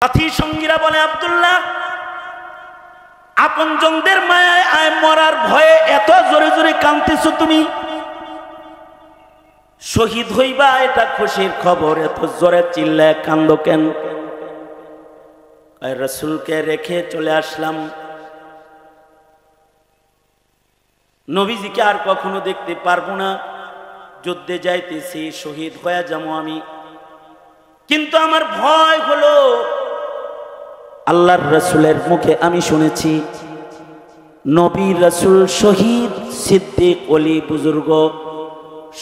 সাথী সঙ্গীরা বলে, আব্দুল্লাহ, আপনজনদের মায়ায় মরার ভয়ে এত জোরে জোরে কাঁদতেছো তুমি? শহীদ হইবা এটা খুশির খবর, এত জোরে চিল্লায় কান্দো কেন? রাসূলকে রেখে চলে আসলাম, নবীজিকে আর কখনো দেখতে পারবো না, যুদ্ধে যাইতেছি, শহীদ হয়ে যাবো আমি। কিন্তু আমার ভয় হলো, আল্লাহর রাসূলের মুখে আমি শুনেছি নবী, রাসূল, শহীদ, সিদ্দিক, ওলি, বুজুর্গ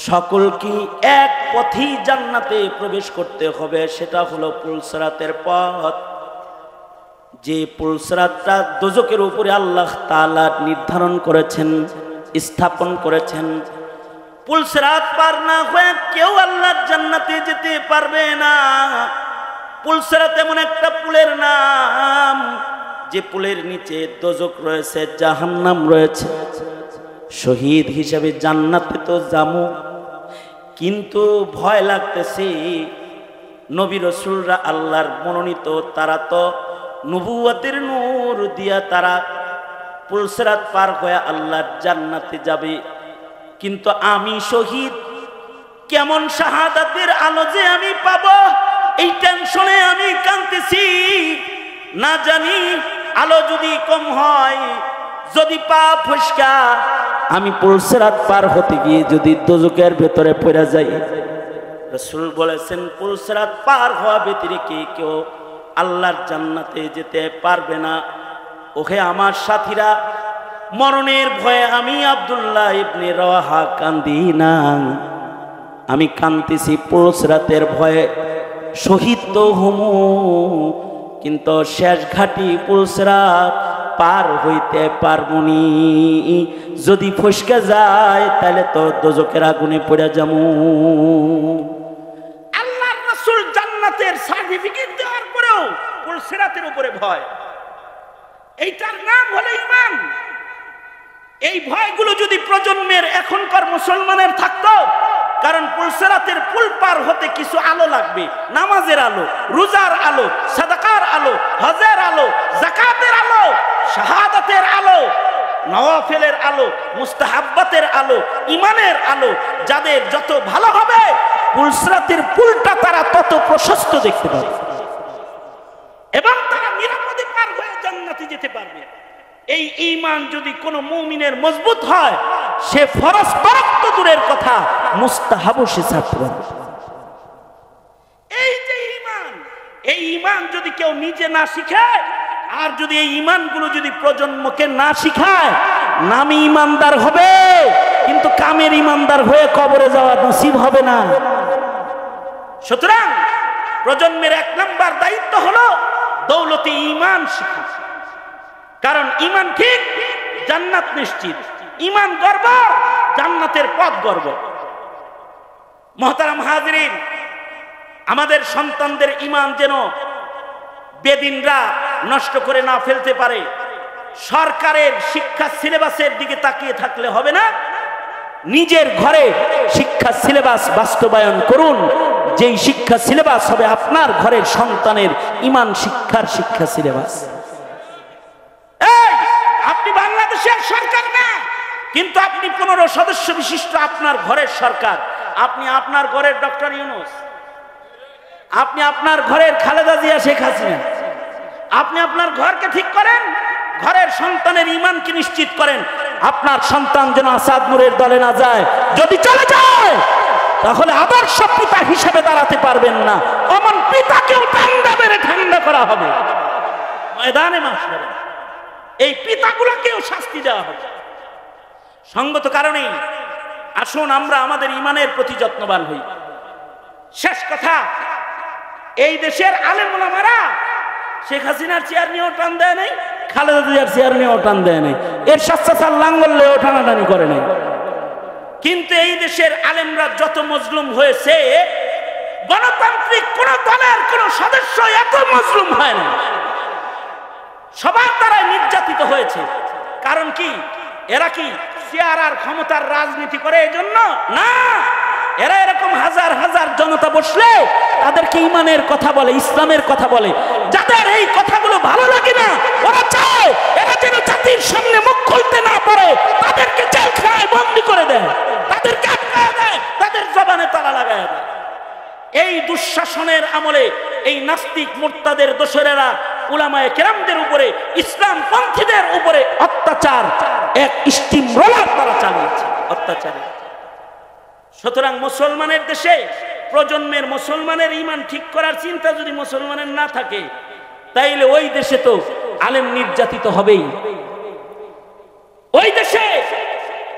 সকলকে এক পথেই জান্নাতে প্রবেশ করতে হবে, সেটা হলো পুলসিরাতের পথ। যে পুলসিরাতটা দোজখের উপরে আল্লাহ তাআলা নির্ধারণ করেছেন, স্থাপন করেছেন। পুলসিরাত পার না হয়ে কেউ আল্লাহর জান্নাতে যেতে পারবে না। পুলসিরাত এমন একটা পুলের নাম, যে পুলের নিচে দোজখ রয়েছে, জাহান্নাম রয়েছে। শহীদ হিসেবে জান্নাতে তো যাবো, কিন্তু ভয় লাগতেছে। নবী রাসূলরা আল্লাহর মনোনীত, তারা তো নবুয়তের নূর দিয়া তারা পুলসিরাত পার হয়ে আল্লাহর জান্নাতে যাবে, কিন্তু আমি শহীদ, কেমন শাহাদাতের আলো যে আমি পাবো, এই টেনশনে আমি কাঁদতেছি। না জানি আলো যদি কম হয়, যদি পা ফসকা আমি পুলসিরাত পার হতে গিয়ে যদি দোজখের ভেতরে পড়ে যাই। রাসূল বলেছেন, পুলসিরাত পার হওয়া ব্যতিরেকে কেউ আল্লাহর জান্নাতে যেতে পারবে না। ওহে আমার সাথীরা, মরণের ভয়ে আমি আব্দুল্লাহ ইবনে রাওয়াহা কান্দি না, আমি কাঁদতেছি পুলসিরাতের ভয়ে। শহীদ তো হমু, কিন্তু শেষ ঘাটি পুলসিরাত পার হইতে পারবনি। যদি ফসকে যায় তাহলে তো দোজখের আগুনে পড়ে যাবো। আল্লাহর রাসূল জান্নাতের সার্টিফিকেট দেওয়ার পরেও পুলসিরাতের উপরে ভয়, এইটার নাম হলো ঈমান। এই ভয়গুলো যদি প্রজন্মের এখনকার মুসলমানের থাকতো, কারণ পুলসিরাতের পুল পার হতে কিছু আলো লাগবে, নামাজের আলো, রোজার আলো, সাদাকার আলো, হজের আলো, যাকাতের আলো, শাহাদাতের আলো, নওয়াফিলের আলো, মুস্তাহাব্বাতের আলো, ঈমানের আলো। যাদের যত ভালো হবে, পুলসিরাতের পুলটা তারা তত প্রশস্ত দেখতে পাবে এবং তারা নিরাপদে পার হয়ে জান্নাতে যেতে পারবে। এই ঈমান যদি কোনো মুমিনের মজবুত হয়, সে ফরজ তরক তো দূরের কথা, মুস্তাহাবও সে ছাড়তে পারবে। এই যে ঈমান, এই ঈমান যদি কেউ নিজে না শিখায়, আর যদি এই ঈমানগুলো যদি প্রজন্মকে না শিখায়, নামে ঈমানদার হবে কিন্তু কামের ঈমানদার হয়ে কবরে যাওয়া নসিব হবে না। সুতরাং প্রজন্মের এক নাম্বার দায়িত্ব হলো দৌলতে ঈমান শিখা। কারণ ঈমান ঠিক, জান্নাত নিশ্চিত। ঈমান গর্ব, জান্নাতের পথ গর্ব। মুহতারাম হাজিরিন, আমাদের সন্তানদের ঈমান যেন বেদিনরা নষ্ট করে না ফেলতে পারে। সরকারের শিক্ষা সিলেবাসের দিকে তাকিয়ে থাকলে হবে না, নিজের ঘরে শিক্ষা সিলেবাস বাস্তবায়ন করুন। যেই শিক্ষা সিলেবাস হবে আপনার ঘরের সন্তানের ঈমান শিক্ষার শিক্ষা সিলেবাস। আপনি বাংলাদেশের সরকার না, কিন্তু আপনি 15 সদস্য বিশিষ্ট আপনার ঘরের সরকার। আপনি আপনার ঘরের ডক্টর ইউনূস, আপনি আপনার ঘরের খালেদা জিয়া, শেখ হাসিনা। আপনি আপনার ঘরকে ঠিক করেন, ঘরের সন্তানের ঈমানকে নিশ্চিত করেন। আপনার সন্তান যেন আসাদ নূরের দলে না যায়। যদি চলে যায় তাহলে আদর্শ পিতা হিসেবে দাঁড়াতে পারবেন না। অমন পিতাকেও ঠান্ডা মেরে ঠান্ডা করা হবে ময়দানে মাশারে। এই পিতাগুলোকেও শাস্তি দেওয়া হবে। সঙ্গত কারণেই আসুন আমরা আমাদের ঈমানের প্রতি যত্নবান হই। শেষ কথা, এই দেশের আলেম ওলামারা শেখ হাসিনার চেয়ার নিয়েও টান দেয় নাই, খালেদা জিয়ার চেয়ার নিয়েও টান দেয় নাই, এরশাদ চাচার লাঙ্গলেও টানাটানি করে নাই। কিন্তু এই দেশের আলেমরা যত মজলুম হয়েছে, গণতান্ত্রিক কোন দলের কোন সদস্য এত মজলুম হয় না। সবার দ্বারা নির্যাতিত হয়েছে। কারণ কি? এরা কি চেয়ার আর ক্ষমতার রাজনীতি করে? এই জন্য না, এরা এরকম হাজার হাজার জনতা বসলে তাদেরকে ইমানের কথা বলে, ইসলামের কথা বলে। যাদের এই কথাগুলো ভালো লাগে না, ওরা চায় এরা যেন জাতির সামনে মুখ খুলতে না পারে, তাদেরকে জেলখানায় বন্দী করে দেয়, তাদেরকে আটকায় দেয়, তাদের জবানে তালা লাগায় দেয়। এই দুঃশাসনের আমলে এই নাস্তিক মুরতাদের দোসরেরা উলামায়ে কেরামদের উপরে, ইসলাম পন্থীদের উপরে অত্যাচার, এক স্টিম রোলার তারা চালিয়েছে, অত্যাচারে। সুতরাং মুসলমানের দেশে প্রজন্মের মুসলমানের ঈমান ঠিক করার চিন্তা যদি মুসলমানের না থাকে, তাইলে ওই দেশে তো আলেম নির্যাতিত হবেই। ওই দেশে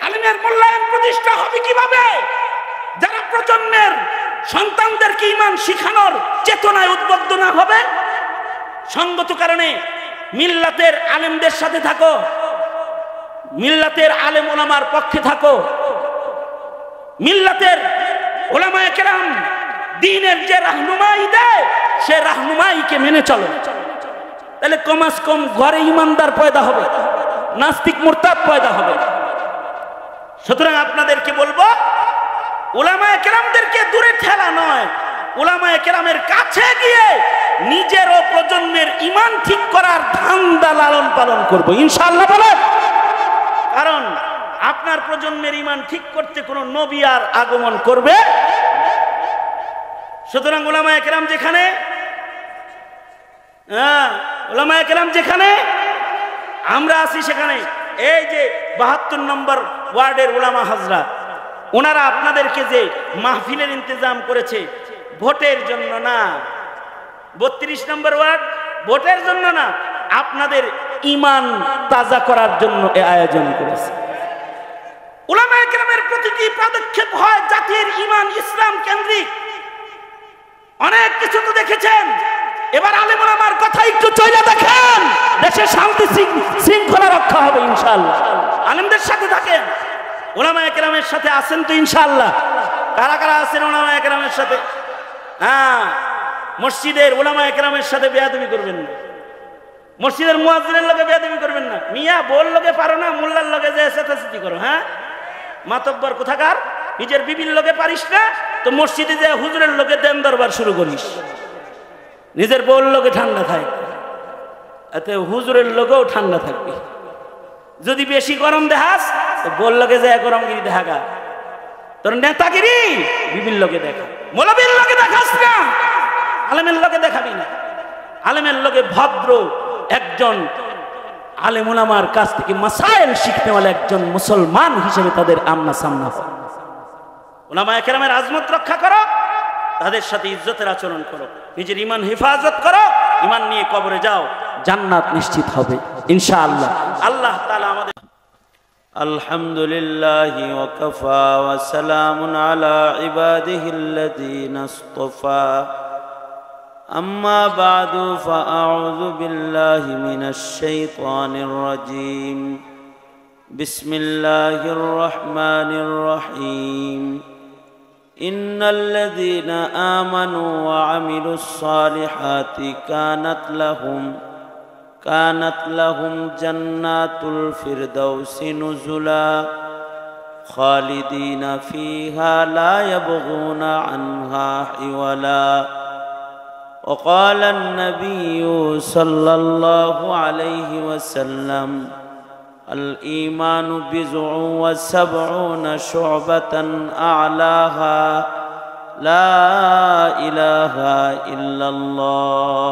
আলেমের মূল্যায়ন প্রতিষ্ঠা হবে কিভাবে? যারা প্রজন্মের সন্তানদেরকে ঈমান শিখানোর চেতনায় উদ্বুদ্ধ না হবে। সঙ্গত কারণে মিল্লাতের আলেমদের সাথে থাকো, মিল্লাতের আলেম ওলামার পক্ষে থাকো, মিল্লাতের ওলামায়ে কেরাম দ্বীনের যে রাহনুমাই দেয় সে রাহনুমাইকে মেনে চলো, তাহলে কমাস কম ঘরে ইমানদার পয়দা হবে, নাস্তিক মুরতাদ পয়দা হবে। সুতরাং আপনাদেরকে বলবো, উলামায়ে কেরামদেরকে দূরে ঠেলা নয়, উলামায়ে কেরামের কাছে গিয়ে নিজের ও প্রজন্মের ঈমান ঠিক করার ধান্দা লালন পালন করব ইনশাআল্লাহ বলেন। কারণ আপনার প্রজন্মের ঈমান ঠিক করতে কোনো নবী আর আগমন করবে। সুতরাং উলামায়ে কেরাম যেখানে, উলামায়ে কেরাম যেখানে, আমরা আছি সেখানে। এই যে 72 নম্বর ওয়ার্ডের উলামা হাজরা, ওনারা আপনাদেরকে যে মাহফিলের ইন্তজাম করেছে ভোটের জন্য না, 32 নম্বর ওয়ার্ড ভোটের জন্য না, আপনাদের ঈমান তাজা করার জন্য এই আয়োজন করেছে। উলামায়ে কেরামের প্রতিটি পদক্ষেপ হয় জাতির ঈমান ইসলাম কেন্দ্রিক। অনেক কিছু তো দেখেছেন, এবার আলেম ওলামার কথা একটু চলে দেখেন, দেশে শান্তি শৃঙ্খলা রক্ষা হবে ইনশাআল্লাহ। আলেমদের সাথে থাকেন, উলামায়ে কেরামের সাথে আছেন তো ইনশাআল্লাহ? কারা কারা আছেন উলামায়ে কেরামের সাথে? মসজিদের উলামায়ে কেরামের সাথে বেয়াদবি করবেন না, মসজিদের মুয়াজ্জিনের লগে বেয়াদবি করবেন না। মিয়া বোল লগে পারো না, মোল্লার লগে যে চেঁচাচেঁচি করো, মাতব্বর কোথাকার, নিজের বিবির লগে পারিস না তো মসজিদে যে হুজুরের লগে দেন দরবার শুরু করিস, নিজের বোল লগে ঠান্ডা থাকে, এতে হুজুরের লগেও ঠান্ডা থাকবে। যদি বেশি গরম দেখাস তো বোল লগে যায় গরমগিরি দেখাগা, তোর নেতাগিরি বিবির লগে দেখা, মৌলবীর লগে দেখাস না, আলেমের লগে দেখাবি না। আলেমের লগে ভদ্র একজন আলেম ওলামার কাছ থেকে মাসাইল শিখনেওয়ালা একজন মুসলমান হিসেবে তাদের আমনা সামনা হয়। উলামায়ে কেরামের আজমত রক্ষা করো, তাদের সাথে ইজ্জতের আচরণ করো, নিজের ঈমান হেফাজত করো, ঈমান নিয়ে কবরে যাও, জান্নাত নিশ্চিত হবে ইনশাআল্লাহ। আল্লাহ তাআলা আমাদের আলহামদুলিল্লাহি ওয়া কাফা ওয়া সালামুন আলা ইবাদিহিল্লাযীনা ইসতাফা। أما بعد فأعوذ بالله من الشيطان الرجيم. بسم الله الرحمن الرحيم. إن الذين آمنوا وعملوا الصالحات كانت لهم جنات الفردوس نزلا خالدين فيها لا يبغون عنها حولا. وقال النبي صلى الله عليه وسلم الإيمان بضع وسبعون شعبة أعلاها لا إله إلا الله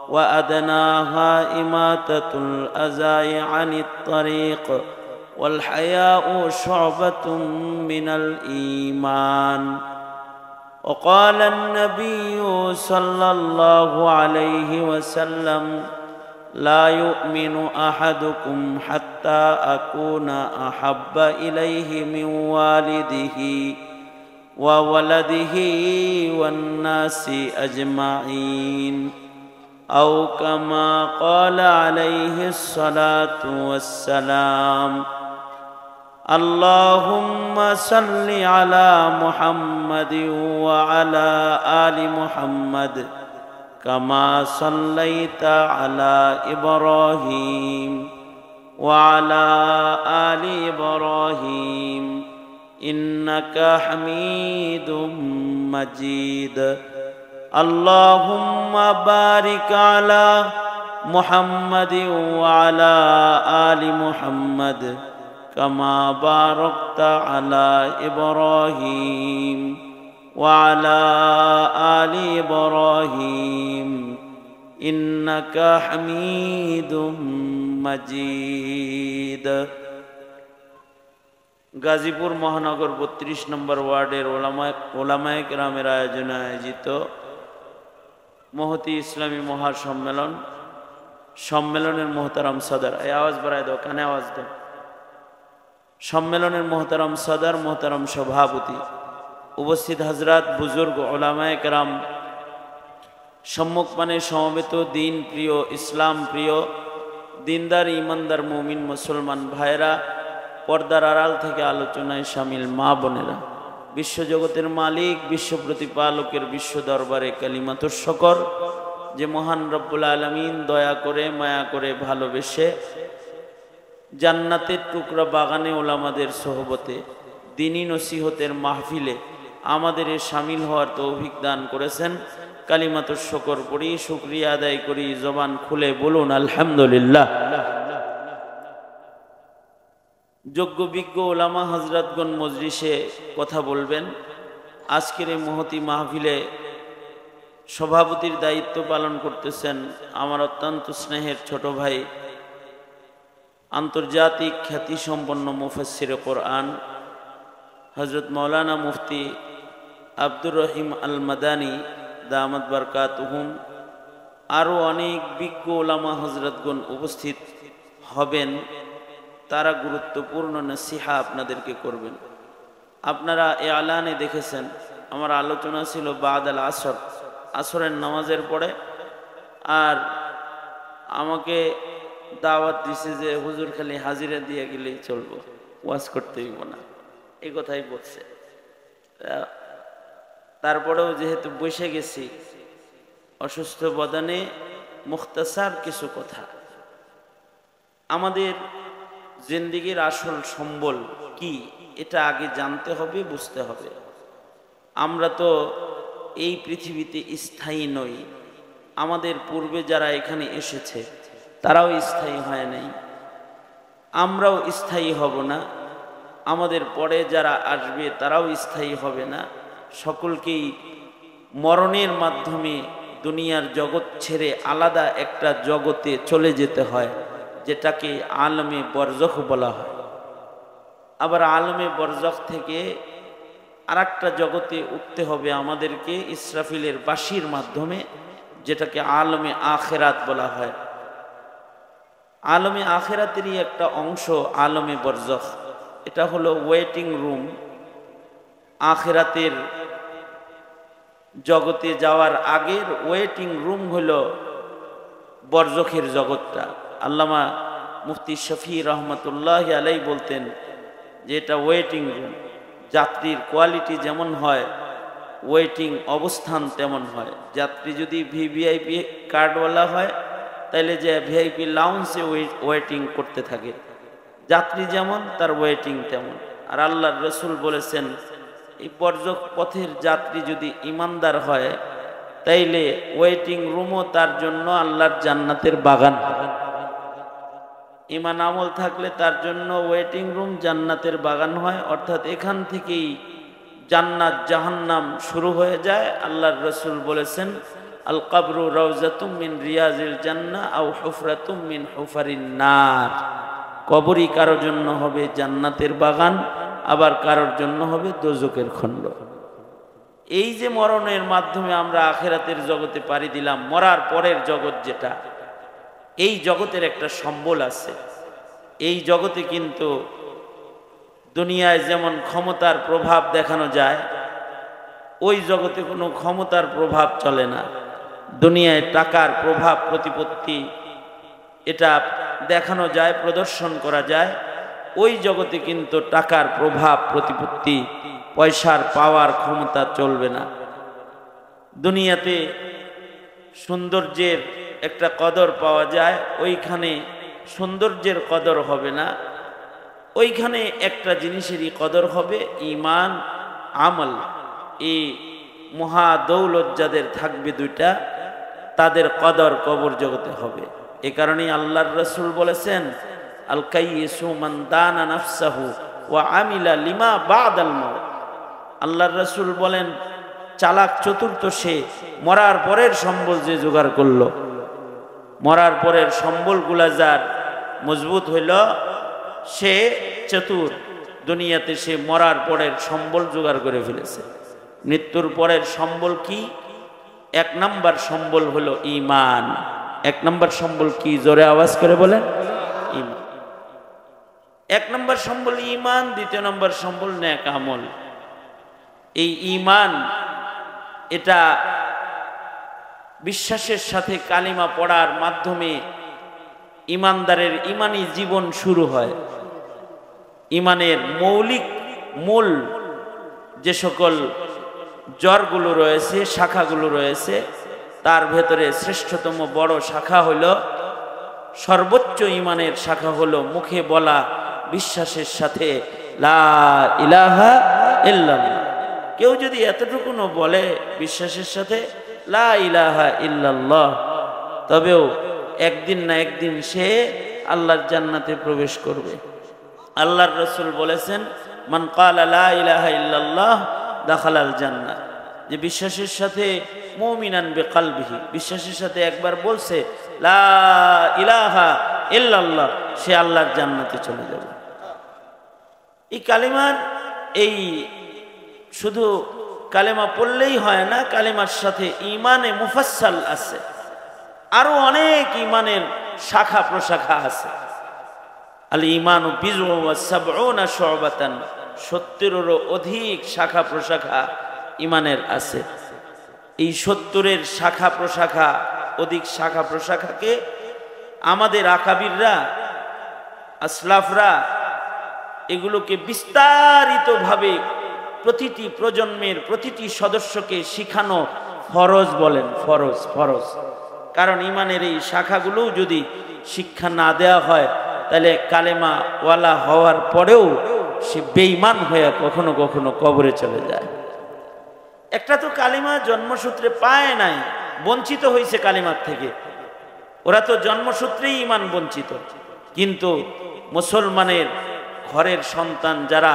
وأدناها إماتة الأذى عن الطريق والحياء شعبة من الإيمان. وقال النبي صلى الله عليه وسلم لا يؤمن أحدكم حتى أكون أحب إليه من والده وولده والناس أجمعين أو كما قال عليه الصلاة والسلام. اللهم صل على محمد وعلى آل محمد كما صليت على إبراهيم وعلى آل إبراهيم ইন্নাকা হামিদুম মাজিদ। আল্লাহুম্মা বারিক আলা মুহাম্মাদি ওয়া আলা আলি মুহাম্মাদ কামা বারাকতা আলা ইব্রাহিম ওয়া আলা আলি ইব্রাহিম ইন্নাকা হামিদুম মাজিদ। গাজীপুর মহানগর ৩২ নম্বর ওয়ার্ডের ওলামায়ে কেরামের আয়োজনে আয়োজিত মহতি ইসলামী মহাসম্মেলন, সম্মেলনের মোহতারাম সদর, এই আওয়াজ বাড়ায় দাও, কানে আওয়াজ দাও। সম্মেলনের মোহতারাম সদর, মোহতারাম সভাপতি, উপস্থিত হজরত, বুজুর্গ, ওলামায়ে কেরাম, সম্মুখপানে সমবেত দিন প্রিয়, ইসলাম প্রিয়, দিনদার ইমানদার মুমিন মুসলমান ভাইরা, পর্দার আড়াল থেকে আলোচনায় শামিল মা বোনেরা, বিশ্বজগতের মালিক, বিশ্ব প্রতিপালকের বিশ্ব দরবারে কালিমাতুর শকর যে মহান রব্বুল আলামিন দয়া করে, মায়া করে, ভালোবেসে জান্নাতের টুকরা বাগানে ওলামাদের সোহবতে দ্বীনী নসিহতের মাহফিলে আমাদের শামিল হওয়ার তৌফিক দান করেছেন। কালিমাতুর শকর পড়ি, শুকরিয়া আদায় করি, জবান খুলে বলুন আলহামদুলিল্লাহ। যোগ্য বিজ্ঞ ওলামা হজরতগণ মজলিসে কথা বলবেন। আজকের এই মহতি মাহফিলে সভাপতির দায়িত্ব পালন করতেছেন আমার অত্যন্ত স্নেহের ছোট ভাই, আন্তর্জাতিক খ্যাতিসম্পন্ন মুফাসসিরে কোরআন হজরত মৌলানা মুফতি আব্দুর রহিম আল মাদানী দামাত বারকাতুহুম। আরও অনেক বিজ্ঞ ওলামা হজরতগণ উপস্থিত হবেন, তারা গুরুত্বপূর্ণ নসিহা আপনাদেরকে করবেন। আপনারা এ আলানে দেখেছেন আমার আলোচনা ছিল বাদাল আসর, আসরের নামাজের পরে, আর আমাকে দাওয়াত দিছে যে হুজুর খালি হাজিরা দিয়ে গেলেই চলবো, ওয়াজ করতে হইব না, এই কথাই বলছে। তারপরেও যেহেতু বসে গেছি অসুস্থ বদনে, মুখতাসার কিছু কথা। আমাদের জিন্দেগির আসল সম্বল কি এটা আগে জানতে হবে, বুঝতে হবে। আমরা তো এই পৃথিবীতে স্থায়ী নই। আমাদের পূর্বে যারা এখানে এসেছে তারাও স্থায়ী হয় নাই, আমরাও স্থায়ী হব না। আমাদের পরে যারা আসবে তারাও স্থায়ী হবে না। সকলকেই মরণের মাধ্যমে দুনিয়ার জগৎ ছেড়ে আলাদা একটা জগতে চলে যেতে হয়, যেটাকে আলমে বরজখ বলা হয়। আবার আলমে বরজখ থেকে আরেকটা জগতে উঠতে হবে আমাদেরকে ইসরাফিলের বাঁশির মাধ্যমে, যেটাকে আলমে আখেরাত বলা হয়। আলমে আখেরাতেরই একটা অংশ আলমে বরজখ। এটা হলো ওয়েটিং রুম। আখেরাতের জগতে যাওয়ার আগের ওয়েটিং রুম হলো বরজখের জগৎটা। আল্লামা মুফতি শফি রহমতুল্লাহ আলাই বলতেন যে এটা ওয়েটিং রুম। যাত্রীর কোয়ালিটি যেমন হয়, ওয়েটিং অবস্থান তেমন হয়। যাত্রী যদি ভিভিআইপি কার্ডওয়ালা হয় তাহলে যে ভিআইপি লাউঞ্জে ওয়েটিং করতে থাকে, যাত্রী যেমন তার ওয়েটিং তেমন। আর আল্লাহর রসুল বলেছেন এই বরজখ পথের যাত্রী যদি ইমানদার হয় তাইলে ওয়েটিং রুমও তার জন্য আল্লাহর জান্নাতের বাগান। ইমান আমল থাকলে তার জন্য ওয়েটিং রুম জান্নাতের বাগান হয়। অর্থাৎ এখান থেকেই জান্নাত জাহান্নাম শুরু হয়ে যায়। আল্লাহর রসুল বলেছেন আল কবরু রাউজাতুম মিন রিয়াজিল জান্নাহ আও হুফরাতুম মিন হুফারিন নার। কবরই কারোর জন্য হবে জান্নাতের বাগান, আবার কারোর জন্য হবে দোজখের খণ্ড। এই যে মরণের মাধ্যমে আমরা আখেরাতের জগতে পাড়ি দিলাম, মরার পরের জগৎ যেটা, এই জগতের একটা সম্বল আছে। এই জগতে কিন্তু দুনিয়ায় যেমন ক্ষমতার প্রভাব দেখানো যায়, ওই জগতে কোনো ক্ষমতার প্রভাব চলে না। দুনিয়ায় টাকার প্রভাব প্রতিপত্তি এটা দেখানো যায়, প্রদর্শন করা যায়। ওই জগতে কিন্তু টাকার প্রভাব প্রতিপত্তি, পয়সার পাওয়ার ক্ষমতা চলবে না। দুনিয়াতে সৌন্দর্যের একটা কদর পাওয়া যায়, ওইখানে সৌন্দর্যের কদর হবে না। ওইখানে একটা জিনিসেরই কদর হবে, ঈমান আমল। এই মহা দৌলত যাদের থাকবে দুইটা, তাদের কদর কবর জগতে হবে। এ কারণেই আল্লাহর রাসূল বলেছেন, আল কাইয়িসু মান দানা নাফসাহু ওয়া আমিলা লিমা বাদাল মাউত। আল্লাহর রাসূল বলেন, চালাক চতুর্থ সে, মরার পরের সম্বল যে জোগাড় করলো। মরার পরের সম্বলগুলা যার মজবুত হইল, সে চতুর। দুনিয়াতে সে মরার পরের সম্বল জোগাড় করে ফেলেছে। মৃত্যুর পরের সম্বল কি? এক নাম্বার সম্বল হলো ঈমান। এক নাম্বার সম্বল কি? জোরে আওয়াজ করে বলেন, ঈমান। এক নাম্বার সম্বল ঈমান, দ্বিতীয় নাম্বার সম্বল নেক আমল। এই ঈমান, এটা বিশ্বাসের সাথে কালিমা পড়ার মাধ্যমে ঈমানদারের ঈমানি জীবন শুরু হয়। ঈমানের মৌলিক মূল যে সকল জড়গুলো রয়েছে, শাখাগুলো রয়েছে, তার ভেতরে শ্রেষ্ঠতম বড় শাখা হইল, সর্বোচ্চ ঈমানের শাখা হলো মুখে বলা বিশ্বাসের সাথে লা ইলাহা ইল্লাল্লাহ। কেউ যদি এতটুকুনো বলে বিশ্বাসের সাথে লা ইলাহা ইল্লাল্লাহ, তবেও একদিন না একদিন সে আল্লাহর জান্নাতে প্রবেশ করবে। আল্লাহর রাসূল বলেছেন, মান ক্বালা লা ইলাহা ইল্লাল্লাহ দাখালাল জান্নাহ। যে বিশ্বাসের সাথে মুমিনান বিকলবিহি, বিশ্বাসের সাথে একবার বলছে লা ইলাহা ইল্লাল্লাহ, সে আল্লাহর জান্নাতে চলে যাবে। এই কালিমার, এই শুধু কালেমা পড়লেই হয় না, কালেমার সাথে ঈমানে মুফাসসাল আছে, আরো অনেক ঈমানের শাখা প্রশাখা আছে। আল ঈমানু বিজউন ওয়া সাবউনা শুবাতান, 70-এরও অধিক শাখা প্রশাখা ঈমানের আছে। এই 70-এর শাখা প্রশাখা, অধিক শাখা প্রশাখাকে আমাদের আকাবিররা, আসলাফরা এগুলোকে বিস্তারিতভাবে প্রতিটি প্রজন্মের প্রতিটি সদস্যকে শিখানো ফরজ বলেন, ফরজ ফরজ। কারণ ঈমানের এই শাখাগুলো যদি শিক্ষা না দেওয়া হয়, তাহলে কালেমা ওয়ালা হওয়ার পরেও সে বেঈমান হয়ে কখনো কখনো কবরে চলে যায়। একটা তো কালিমা জন্মসূত্রে পায় নাই, বঞ্চিত হয়েছে কালিমার থেকে। ওরা তো জন্মসূত্রেই ঈমান বঞ্চিত। কিন্তু মুসলমানের ঘরের সন্তান যারা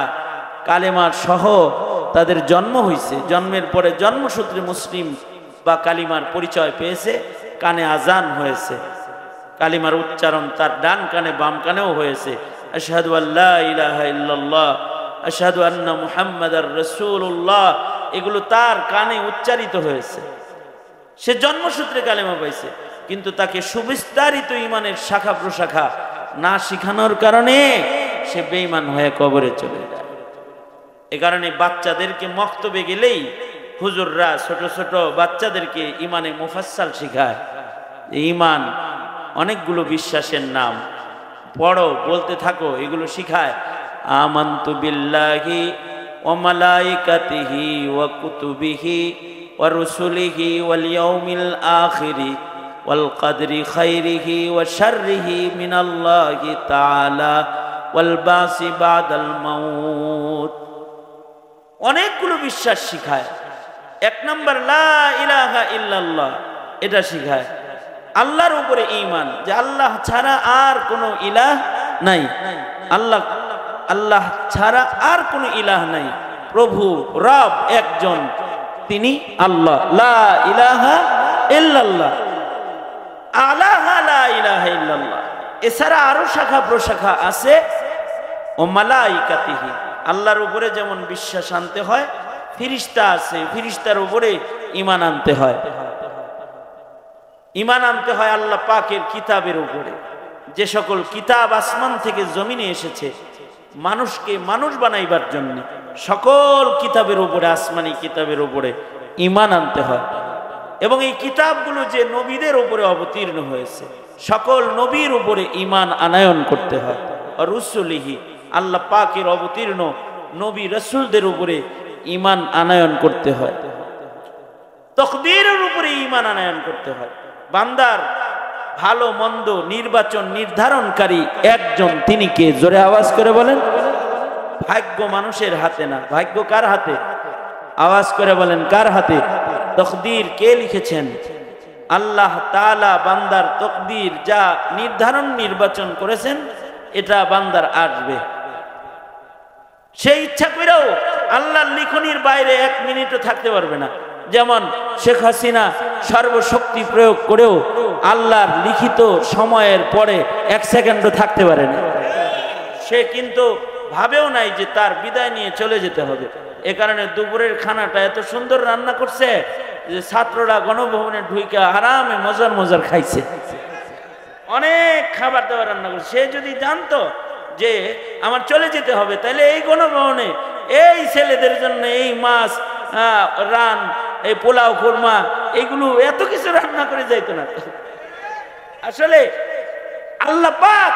কালেমার সহ তাদের জন্ম হয়েছে, জন্মের পরে জন্মসূত্রে মুসলিম বা কালিমার পরিচয় পেয়েছে, কানে আজান হয়েছে, কালিমার উচ্চারণ তার ডান কানে বাম কানেও হয়েছে, আশহাদু আল্লা ইলাহা ইল্লাল্লাহ আশহাদু আন্না মুহাম্মাদার রাসূলুল্লাহ, এগুলো তার কানে উচ্চারিত হয়েছে। সে জন্মসূত্রে কালেমা পাইছে, কিন্তু তাকে সুবিস্তারিত ঈমানের শাখা প্রশাখা না শিখানোর কারণে সে বেঈমান হয়ে কবরে চলে যায়। এ কারণে বাচ্চাদেরকে মক্তবে গেলেই হুজুররা ছোট ছোট বাচ্চাদেরকে ঈমানে মুফাসসাল শিখায়। ঈমান অনেকগুলো বিশ্বাসের নাম, পড়ো, বলতে থাকো, এগুলো শিখায়। আমানতু বিল্লাহি ওয়া মালাইকাতিহি ওয়া কুতুবিহি ওয়া রুসুলিহি ওয়াল ইয়াউমিল আখিরি ওয়াল কদরি খাইরিহি ওয়া শাররিহি মিনাল্লাহি তাআলা ওয়াল বাসি বাদাল মাউত। অনেকগুলো বিশ্বাস শিখায়। এক নম্বর লা ইলাহা ইল্লাল্লাহ, এটা শিখায়। আল্লাহর উপরে ঈমান, যে আল্লাহ ছাড়া আর কোনো ইলাহ নাই, আল্লাহ আল্লাহ ছাড়া আর কোনো ইলাহ নাই, প্রভু রব একজন, তিনি আল্লাহ। লা ইলাহা ইল্লাল্লাহ, আলাহা লা ইলাহা ইল্লাল্লাহ। এছাড়া আরো শাখা প্রশাখা আছে। ও মালাইকাতিহি, আল্লাহর উপরে যেমন বিশ্বাস আনতে হয়, ফিরিস্তা আছে, ফিরিস্তার উপরে ঈমান আনতে হয়। ঈমান আনতে হয় আল্লাহ পাকের কিতাবের উপরে। যে সকল কিতাব আসমান থেকে জমিনে এসেছে মানুষকে মানুষ বানাইবার জন্য, সকল কিতাবের উপরে, আসমানি কিতাবের উপরে ঈমান আনতে হয়। এবং এই কিতাবগুলো যে নবীদের উপরে অবতীর্ণ হয়েছে, সকল নবীর উপরে ঈমান আনায়ন করতে হয়। আর রুসুলিহি, আল্লাহ পাকের অবতীর্ণ নবী রাসূলদের উপরে ঈমান আনায়ন করতে হয়। তাকদীরের উপরে ঈমান আনায়ন করতে হয়। বান্দার ভালো মন্দ নির্বাচন নির্ধারণকারী একজন, তিনি কে? জোরে আওয়াজ করে বলেন। ভাগ্য মানুষের হাতে না, ভাগ্য কার হাতে? আওয়াজ করে বলেন, কার হাতে? তকদির কে লিখেছেন? আল্লাহ তাআলা বান্দার তকদির যা নির্ধারণ নির্বাচন করেছেন এটা বান্দার আসবে। সেই ইচ্ছা করেও আল্লাহর লিখনির বাইরে এক মিনিটও থাকতে পারবে না। যেমন শেখ হাসিনা সর্বশক্তি প্রয়োগ করেও আল্লাহর লিখিত সময়ের পরে এক সেকেন্ডও থাকতে পারে না। সে কিন্তু ভাবেও নাই যে তার বিদায় নিয়ে চলে যেতে হবে। এ কারণে দুপুরের খানাটা এত সুন্দর রান্না করছে যে ছাত্ররা গণভবনে ঢুইকা আরামে মজার মজার খাইছে। অনেক খাবার দাবার রান্না করছে। সে যদি জানতো যে আমার চলে যেতে হবে, তাহলে এই গণভবনে এই ছেলেদের জন্য এই মাছ রান, এই পোলাও খুরমা, এইগুলো এত কিছু রান্না করে যাইতো না। আসলে আল্লাহ পাক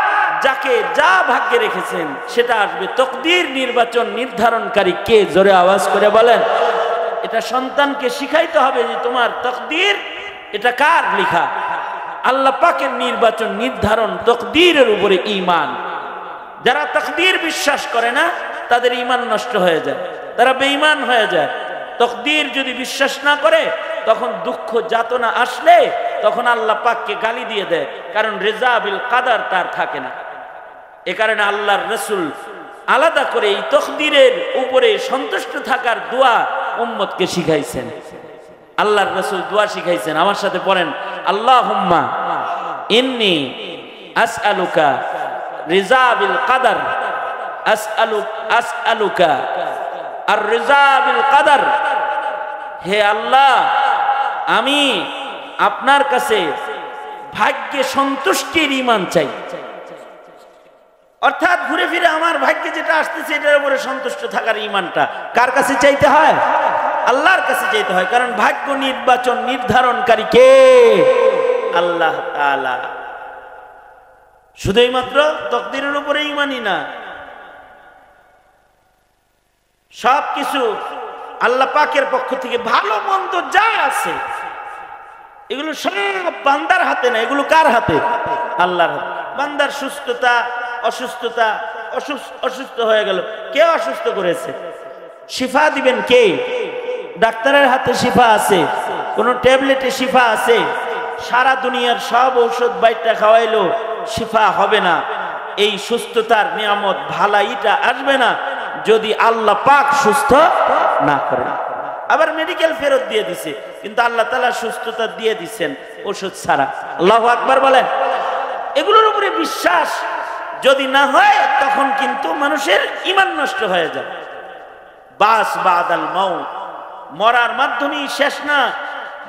যাকে যা ভাগ্যে রেখেছেন সেটা আসবে। তকদির নির্বাচন নির্ধারণকারী কে? জোরে আওয়াজ করে বলেন। এটা সন্তানকে শিখাইতে হবে যে তোমার তকদির এটা কার লেখা? আল্লাহ পাকের নির্বাচন নির্ধারণ তকদিরের উপরে ঈমান। যারা তকদির বিশ্বাস করে না তাদের ঈমান নষ্ট হয়ে যায়, তারা বেঈমান হয়ে যায়। তকদির যদি বিশ্বাস না করে তখন দুঃখ যাতনা আসলে তখন আল্লাহ পাককে গালি দিয়ে দেয়, কারণ রেজা বিল কাদার তার থাকে না। এ কারণে আল্লাহর রাসূল আলাদা করে এই তকদিরের উপরে সন্তুষ্ট থাকার দোয়া উম্মতকে শিখাইছেন। আল্লাহর রাসূল দোয়া শিখাইছেন, আমার সাথে পড়েন, আল্লাহুম্মা ইন্নী আসআলুকা রিজা বিল কাদার, আসআলুকা আর রিজা বিল কাদার। হে আল্লাহ, আমি আপনার কাছে ভাগ্যে সন্তুষ্টির ঈমান চাই। অর্থাৎ ঘুরে ফিরে আমার ভাগ্যে যেটা আসতেছে এটার উপরে সন্তুষ্ট থাকার ঈমানটা কার কাছে চাইতে হয়? আল্লাহর কাছে চাইতে হয়। কারণ ভাগ্য নির্বাচন নির্ধারণকারী কে? আল্লাহ তাআলা। শুধুই মাত্র তকদিরের উপরে ঈমানই না, সবকিছু আল্লাহ পাকের পক্ষ থেকে ভালো মন্দ যা আছে এগুলো সব বান্দার হাতে না, এগুলো কার হাতে? আল্লাহর হাতে। বান্দার সুস্থতা অসুস্থতা, অসুস্থ হয়ে গেল, কে অসুস্থ করেছে? শিফা দিবেন কে? ডাক্তারের হাতে শিফা আছে? কোন ট্যাবলেটে শিফা আছে? সারা দুনিয়ার সব ঔষধ বাইটা খাওয়াইলো শিফা হবে না। এই সুস্থতার নিয়ামত ভালাইটা আসবে না যদি আল্লাহ পাক সুস্থ না করে। আবার মেডিকেল ফেরত দিয়ে দিছে, কিন্তু আল্লাহ তাআলা সুস্থতা দিয়ে দিচ্ছেন ওষুধ ছাড়া। আল্লাহু আকবার বলেন। এগুলোর উপরে বিশ্বাস যদি না হয় তখন কিন্তু মানুষের ঈমান নষ্ট হয়ে যায়। বাস বাদাল মাউত, মরার মাধ্যমেই শেষ না,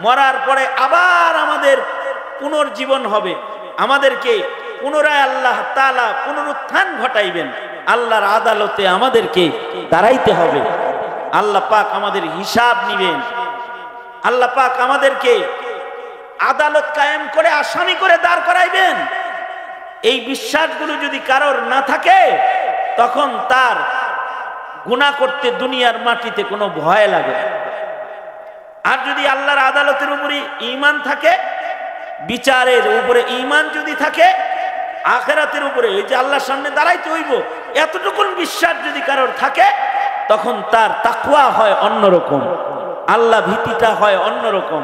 মরার পরে আবার আমাদের পুনর্জীবন হবে। আমাদেরকে পুনরায় আল্লাহ তাআলা পুনরুত্থান ঘটাইবেন, আল্লাহর আদালতে আমাদেরকে দাঁড়াইতে হবে। আল্লাহ পাক আমাদের হিসাব নিবেন, আল্লাহ পাক আমাদেরকে আদালত কায়েম করে আসামি করে দাঁড় করাইবেন। এই বিশ্বাসগুলো যদি কারোর না থাকে তখন তার গুনাহ করতে দুনিয়ার মাটিতে কোনো ভয় লাগে না। আর যদি আল্লাহর আদালতের উপরে ঈমান থাকে, বিচারের উপরে ঈমান যদি থাকে, আখিরাতের উপরে এই যে আল্লাহর সামনে দাঁড়াইতে হইব এতটুকুন বিশ্বাস যদি কারোর থাকে তখন তার তাকওয়া হয় অন্যরকম, আল্লাহ ভীতিটা হয় অন্যরকম।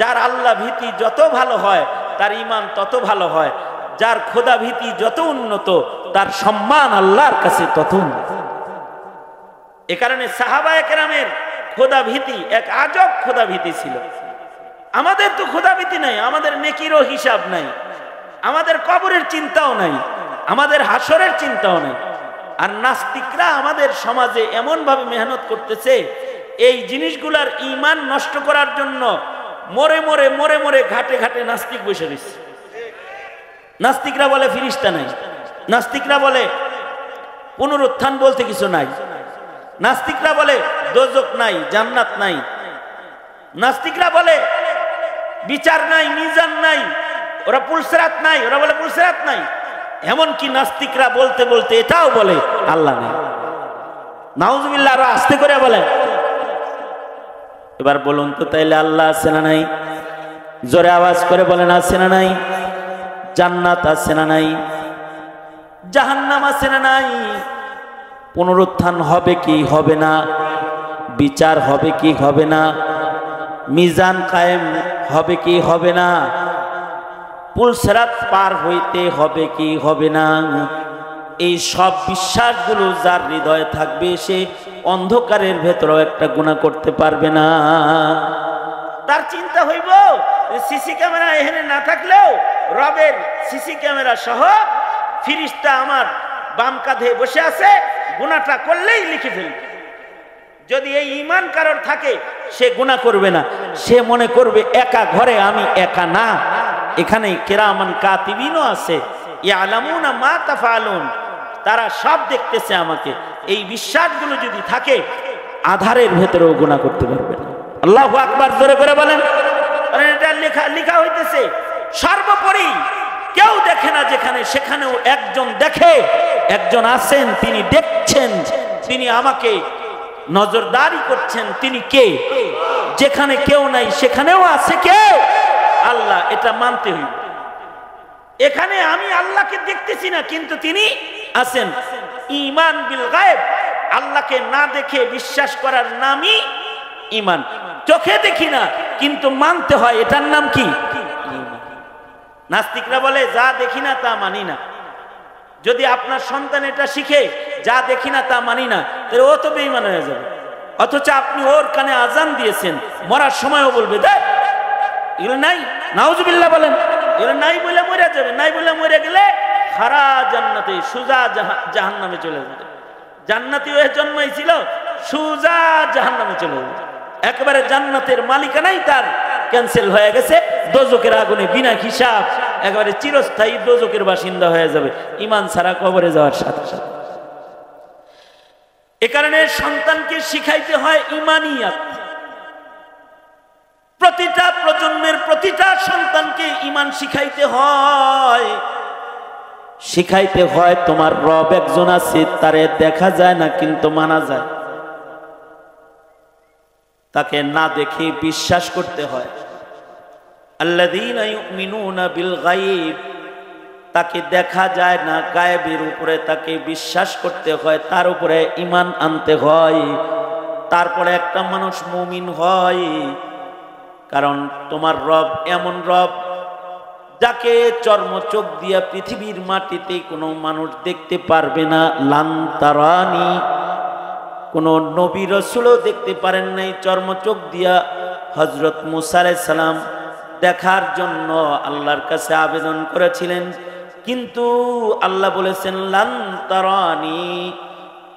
যার আল্লাহ ভীতি যত ভালো হয় তার ঈমান তত ভালো হয়। যার খোদা ভীতি যত উন্নত তার সম্মান আল্লাহর কাছে তত উন্নত। এ কারণে সাহাবায়ে কেরামের খোদা ভীতি এক আজব খোদা ভীতি ছিল। আমাদের তো খোদা ভীতি নাই, আমাদের নেকিরও হিসাব নাই, আমাদের কবরের চিন্তাও নাই, আমাদের হাসরের চিন্তাও নাই। আর নাস্তিকরা আমাদের সমাজে এমন ভাবে মেহনত করতেছে এই জিনিসগুলার ঈমান নষ্ট করার জন্য। মরে মরে মরে মরে ঘাটে ঘাটে নাস্তিক বসে রয়েছে। নাস্তিকরা বলে ফিরিস্তা নাই, নাস্তিকরা বলে পুনরুত্থান বলতে কিছু নাই, নাস্তিকরা বলে দোজক নাই, জান্নাত নাই, নাস্তিকরা বলে বিচার নাই, মিজান নাই, ওরা পুলসিরাত নাই, ওরা বলে পুলসিরাত নাই। এমনকি নাস্তিকরা বলতে বলতে এটাও বলে আল্লাহ নাই। নাউজুবিল্লাহ, আরো আস্তে করে বলে। এবার বলুন তো তাইলে আল্লাহ আছে না নাই? জোরে আওয়াজ করে বলেন আছে না নাই? জান্নাত আছে না নাই, জাহান্নাম আছে না নাই, পুনরুত্থান হবে কি হবে না, বিচার হবে কি হবে না, মিজান কায়েম হবে কি হবে না, পুল সিরাত পার হইতে হবে কি হবে না, এই সব বিশ্বাসগুলো যার হৃদয়ে থাকবে সে অন্ধকারের ভেতরেও একটা গুনাহ করতে পারবে না। তার চিন্তা হইব সিসি ক্যামেরা এখানে না থাকলেও রবের সিসি ক্যামেরা সহ ফিরিস্তা আমার বাম কাঁধে বসে আছে, গুনাহটা করলেই লিখে ফেলবে। যদি এই ঈমান কারোর থাকে সে গুনাহ করবে না, সে মনে করবে একা ঘরে আমি একা না, এখানে কিরামান কাতিবিনও আছে, ইয়ালামুনা মা তাফআলুন, তারা সব দেখতেছে আমাকে। এই বিশ্বাসগুলো যদি থাকে আধারের ভেতরেও গুনাহ করতে পারবে না। আল্লাহু আকবার, জোরে করে বলেন। এটা লেখা হইতেছে সর্বোপরি কেউ দেখে না যেখানে, সেখানেও একজন দেখে, একজন আছেন, তিনি দেখছেন, তিনি আমাকে নজরদারি করছেন। তিনি কে? যেখানে কেউ নাই সেখানেও আছে কে? আল্লাহ। এটা মানতে হইবে। এখানে আমি আল্লাহকে দেখতেছি না, কিন্তু তিনি আছেন। ঈমান বিল গায়ব, আল্লাহকে না দেখে বিশ্বাস করার নামই ঈমান। চোখে দেখি না কিন্তু মানতে হয়, এটার নাম কি? ঈমান। নাস্তিকরা বলে যা দেখি না তা মানি না। যদি আপনার সন্তান এটা শিখে যা দেখি না তা মানি না, তাহলে ও তো বেঈমান হয়ে যাবে। অথচ আপনি ওর কানে আজান দিয়েছেন, মরার সময়ও বলবে দেখ এগুলো নাই, নাউজুবিল্লাহ বলেন, এগুলো নাই বলে মরে যাবে। নাই বলে মরে গেলে খারা জান্নাতে, সুজা জাহান্নামে চলে যাবে। জান্নাতি হয়ে জন্মাইছিল, সুজা জাহান্নামে চলে যাবে। একেবারে জান্নাতের মালিকানাই তার ক্যান্সেল হয়ে গেছে। দোজকের আগুনে বিনা হিসাব একেবারে চিরস্থায়ী দোজকের বাসিন্দা হয়ে যাবে ঈমান ছাড়া কবরে যাওয়ার সাথে সাথে। এ কারণে সন্তানকে শিখাইতে হয় ঈমানিয়াত। প্রতিটা প্রজন্মের প্রতিটা সন্তানকে ঈমান শিখাইতে হয়। শিখাইতে হয় তোমার রব একজন আছে, তারে দেখা যায় না কিন্তু মানা যায়। তাকে না দেখে বিশ্বাস করতে হয়। আল্লাযীনা ইউমিনুনা বিল গায়ব, তাকে দেখা যায় না, গায়েবের উপরে তাকে বিশ্বাস করতে হয়, তার উপরে ঈমান আনতে হয়, তারপরে একটা মানুষ মুমিন হয়। কারণ তোমার রব এমন রব যাকে চর্ম চোখ দিয়া পৃথিবীর মাটিতে কোনো মানুষ দেখতে পারবে না। লান তারানি, কোনো নবী রাসূলও দেখতে পারেন নাই চর্ম চোখ দিয়া। হযরত মুসা আলাইহিস সালাম দেখার জন্য আল্লাহর কাছে আবেদন করেছিলেন, কিন্তু আল্লাহ বলেছেন লান তারানি,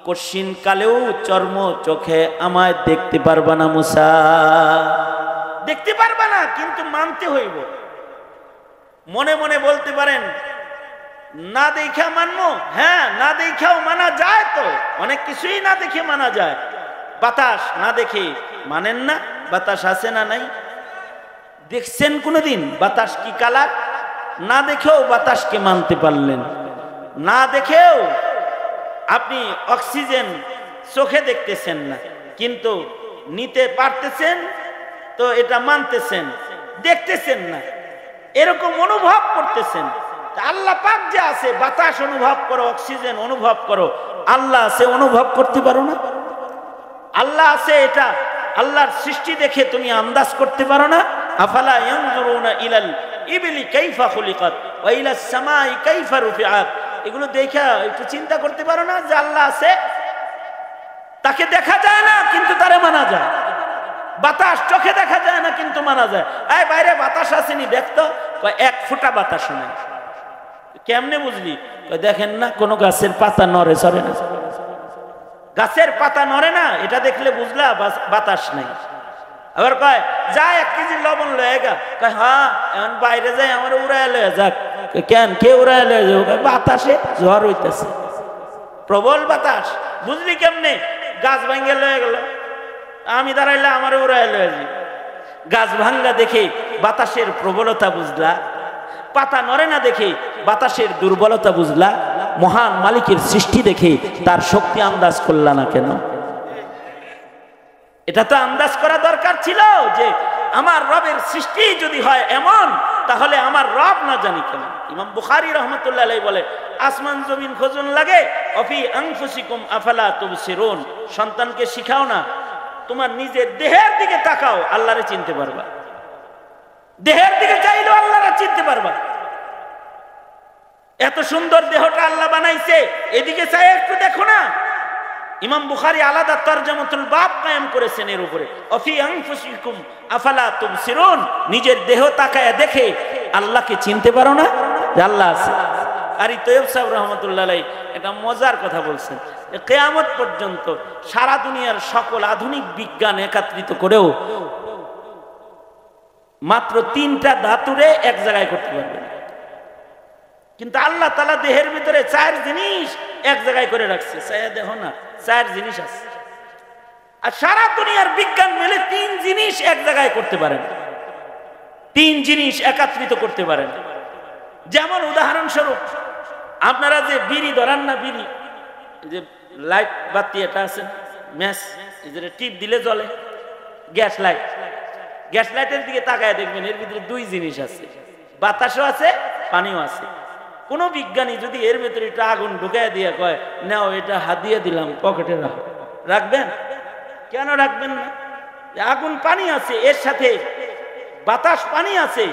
কশিন কালেও চর্ম চোখে আমায় দেখতে পারবা না মুসা, দেখতে পারবা না, কিন্তু মানতে হইব। মনে মনে বলতে পারেন না দেখা মানবো, হ্যাঁ না দেখাও মানা যায়, তো অনেক কিছুই না দেখে মানা যায়। বাতাস না দেখে মানেন না? বাতাস আছে না নাই? দেখছেন কোনদিন বাতাস কি কালার? না দেখেও বাতাসকে মানতে পারলেন। না দেখেও আপনি অক্সিজেন চোখে দেখতেছেন না, কিন্তু নিতে পারতেছেন, তো এটা মানতেছেন। দেখতেছেন না, এরকম অনুভব করতেছেন। আল্লাহ পাক যে আছে, বাতাস অনুভব করো, অক্সিজেন অনুভব করো, আল্লাহ আছে অনুভব করতে পারো না? আল্লাহ আছে, এটা আল্লাহর সৃষ্টি দেখে তুমি আন্দাজ করতে পারো না? আফালা ইয়ানজুরুনা ইলাল ইবলি কাইফা খুলিকাত ওয়া ইলাস সামাই কাইফা রুফিআত, এগুলো দেখা একটু চিন্তা করতে পারো না যে আল্লাহ আছে? তাকে দেখা যায় না কিন্তু তারে মানা যায়। বাতাস চোখে দেখা যায় না কিন্তু মানা যায়। এই বাইরে বাতাস আসেনি দেখতো, এক ফুটা বাতাস নেই। কেমনে বুঝলি? দেখেন না কোনো গাছের পাতা নড়ে চড়ে না, গাছের পাতা নড়ে না, এটা দেখলে বুঝলা বাতাস নাই। আবার কয় যা 1 কেজি লবণ লয়ে গা, কয় হ্যাঁ এখন বাইরে যাই আমার উড়ায় লয়ে যাক। কেন কে উড়ায় লয়ে যাবো? বাতাসে ঝড় হইতেছে, প্রবল বাতাস। বুঝলি কেমনে? গাছ ভাঙ্গে লয়ে গেল, আমি দাঁড়াইলে আমার উড়ায় লয়ে যাই। গাছ ভাঙ্গা দেখে বাতাসের প্রবলতা বুঝলা, পাতা নড়ে না দেখে বাতাসের দুর্বলতা বুঝলা, মহান মালিকের সৃষ্টি দেখে তার শক্তি আন্দাজ করলা না কেন? এটা তো আন্দাজ করা দরকার ছিল যে আমার রবের সৃষ্টি যদি হয় এমন, তাহলে আমার রব না জানি কেমন। ইমাম বুখারী রাহমাতুল্লাহ আলাইহি বলে, আসমান জমিন খোঁজন লাগে, অফি আনফুসিকুম আফালা তুবসিরুন, সন্তানকে শিখাও না, তোমার নিজের দেহের দিকে তাকাও, আল্লাহরে চিনতে পারবা। দেহের দিকে চাইলেও আল্লাহরে চিনতে পারবা। এত সুন্দর দেহটা আল্লাহ বানাইছে, এদিকে চাই একটু দেখো না। ইমাম বুখারী আলাদা তরজমাতুল বাব কায়েম করেছেন এর উপরে, অফি আনফুসিকুম আফালা তুবসিরুন, নিজের দেহ তাকায়া দেখে আল্লাহকে চিনতে পারো না যে আল্লাহ আছে। কারি তৈয়ব সাহেব রহমতুল্লাহ আলাইহি একটা মজার কথা বলছেন, কিয়ামত পর্যন্ত সারা দুনিয়ার সকল আধুনিক বিজ্ঞান একত্রিত করেও মাত্র 3টা ধাতুরে এক জায়গায় করতে পারবে না, কিন্তু আল্লাহ তাআলা দেহের ভিতরে 4 জিনিস এক জায়গায় করে রাখছে। চাইয়া দেখো না, 4 জিনিস আছে। আর সারা দুনিয়ার বিজ্ঞান মিলে 3 জিনিস এক জায়গায় করতে পারেন, 3 জিনিস একত্রিত করতে পারেন। যেমন উদাহরণস্বরূপ, আপনারা যে বিড়ি ধরান না, বিড়ি যে লাইট বাতি এটা আছে ম্যাচ, যেটা টিপ দিলে জ্বলে, গ্যাস লাইট, গ্যাস লাইটের দিকে তাকায় দেখবেন এর ভিতরে 2 জিনিস আছে, বাতাসও আছে, পানিও আছে। কোন বিজ্ঞানী যদি এর ভিতরে একটু আগুন ঢুকায় দিয়ে কয়, নাও এটা হাদিয়া দিলাম, পকেটে রাখো, রাখবেন? কেন রাখবেন না? আগুন পানি আছে, এর সাথে বাতাস পানি আছে,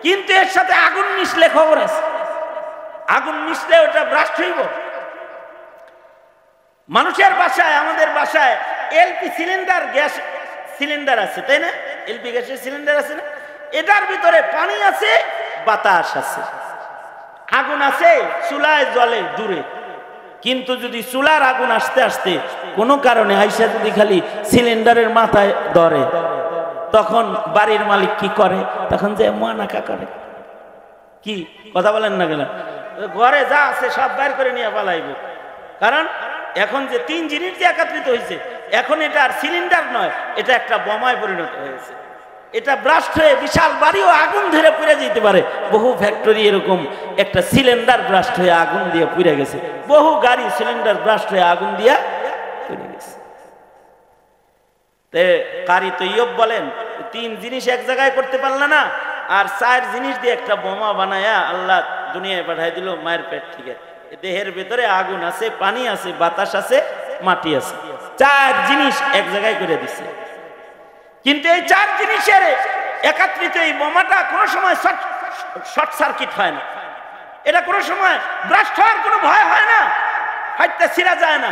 কিন্তু এর সাথে আগুন মিশলে খবর আছে, আগুন মিশলে ওটা ব্রাস্ট হইব। মানুষের বাসায়, আমাদের বাসায় এলপি সিলিন্ডার, গ্যাস সিলিন্ডার আছে, তাই না? এলপি গ্যাসের সিলিন্ডার আছে না? এটার ভিতরে পানি আছে, বাতাস আছে, আগুন আছে, চুলায় জ্বলে দূরে। কিন্তু যদি চুলার আগুন আসতে আসতে কোনো কারণে আইসা যদি খালি সিলিন্ডারের মাথায় ধরে, তখন বাড়ির মালিক কি করে? তখন যে মানাকা করে, কি কথা বলেন না গেলাম, ঘরে যা আছে সব বাইর করে নিয়ে পালাইব। কারণ এখন যে 3 জিনিস যে একত্রিত হয়েছে, এখন এটা আর সিলিন্ডার নয়, এটা একটা বোমায় পরিণত হয়েছে। এটা ব্লাস্ট হয়ে বিশাল বাড়িও আগুন ধরে পুড়ে যেতে পারে। বহু ফ্যাক্টরি এরকম একটা সিলিন্ডার ব্লাস্ট হয়ে আগুন দিয়ে পুড়ে গেছে, বহু গাড়ি সিলিন্ডার ব্লাস্ট হয়ে আগুন দিয়ে পুড়ে গেছে। তে কারি তৈয়ব বলেন, 3 জিনিস এক জায়গায় করতে পারল না, আর 4 জিনিস দিয়ে একটা বোমা বানায়া আল্লাহ দুনিয়ায় পাঠাই দিল মায়ের পেট থেকে। দেহের ভেতরে আগুন আছে, পানি আছে, বাতাস আছে, মাটি আছে, 4 জিনিস এক জায়গায় করে দিছে। কিন্তু এই 4 জিনিসের একত্রিত এই বোমাটা কোনো সময় শর্ট সার্কিট হয় না, এটা কোনো সময় ব্লাস্ট হওয়ার কোনো ভয় হয় না, ফাটতে ছিঁড়া যায় না।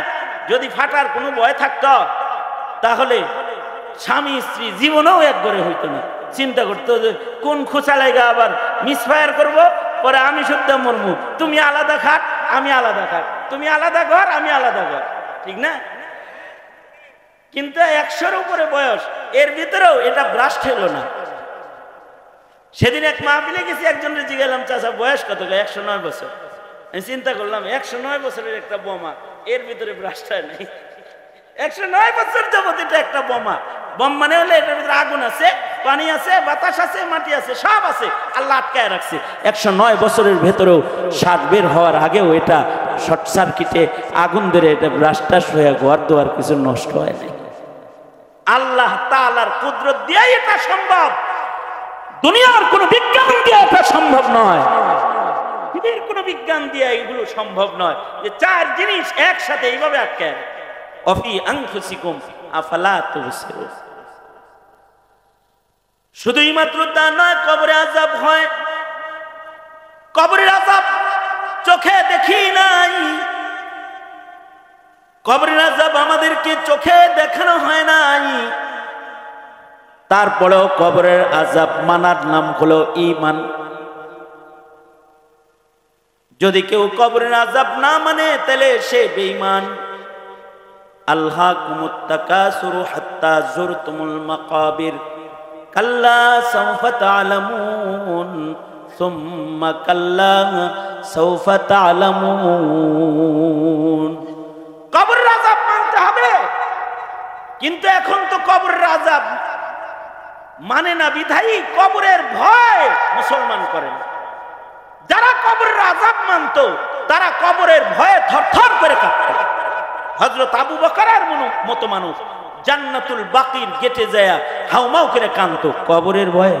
যদি ফাটার কোনো ভয় থাকতো তাহলে স্বামী স্ত্রী জীবনেও একবারে হইতো না। চিন্তা করতো যে কোন খোঁচা লাগা আবার মিসফায়ার করব, পরে আমি শুদ্ধ মরমু, তুমি আলাদা খাট আমি আলাদা খাট, তুমি আলাদা ঘর আমি আলাদা ঘর, ঠিক না? কিন্তু 100-র উপরে বয়স, এর ভিতরেও এটা ব্লাস্ট হলো না। সেদিন এক মাহফিলে গেছি, একজনের জিজ্ঞাসলাম, চাচা বয়স কত? 109 বছর। আমি চিন্তা করলাম 109 বছরের একটা বোমা, এর ভিতরে ব্লাস্ট হয় নাই। 109 বছর যাবত এটা একটা বোমা। বম মানে হলে এটার ভিতরে আগুন আছে, পানি আছে, বাতাস আছে, মাটি আছে, সব আছে, আল্লাহ আটকায় রাখছে। 109 বছরের ভেতরেও শ্বাস বের হওয়ার আগেও এটা শর্ট সার্কিটে আগুন ধরে এটা ব্লাস্টাস হয়ে ঘর দোয়ার কিছু নষ্ট হয় নাই। আল্লাহ তাআলার কুদরত দিয়ে এটা সম্ভব, দুনিয়ার কোন বিজ্ঞান দিয়ে এটা সম্ভব নয়, পৃথিবীর কোন বিজ্ঞান দিয়ে এগুলো সম্ভব নয় যে 4 জিনিস একসাথে এইভাবে আটকায়। অফি আনফুসিকুম আফালা তুবসিরুন। শুধুই মাত্র তা নয়, কবরে আযাব হয়। কবরের আযাব চোখে দেখি নাই, কবরের আযাব আমাদেরকে চোখে দেখানো হয় নাই, তারপরেও কবরের আযাব মানার নাম হলো ঈমান। যদি কেউ কবরের আযাব না মানে তাহলে সে বেঈমান। আলহাকুমুত তাকাসুরু হাত্তা যুরতুমুল মাকাবির কাল্লা সাওফা তা'লামুন সুম্মা কাল্লা সাওফা তা'লামুন। কবরের আযাব মানতে হবে, কিন্তু এখন তো কবরের আযাব মানে না, বিধায়ী কবরের ভয় মুসলমান করে না। যারা কবরের আযাব মানত তারা কবরের ভয়ে থরথর করে কাঁপত। হযরত আবু বকরের মতো মানুষ জান্নাতুল বাকির গেটে যায় হাউমাউ করে কাঁদত কবরের ভয়ে।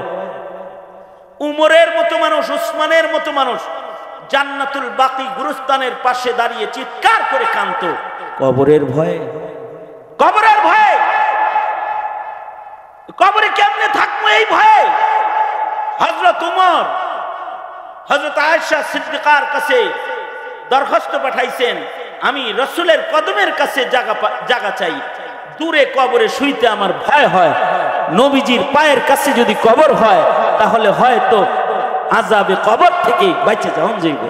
উমরের মতো মানুষ, উসমানের মতো মানুষ জান্নাতুল বাকি গুরুস্তানের পাশে দাঁড়িয়ে চিৎকার করে কাঁদত কবরের ভয়ে। কবরের ভয়ে, কবরে কেমনে থাকবো এই ভয়ে। হযরত উমর হযরত আয়েশা সিদ্দিকার কাছে দরখাস্ত পাঠাইছেন, আমি রাসূলের কদমের কাছে জায়গা চাই, দূরে কবরে শুইতে আমার ভয় হয়, নবীজির পায়ের কাছে যদি কবর হয় তাহলে হয়তো আযাবে কবর থেকে বেঁচে যাওয়া যাইবে।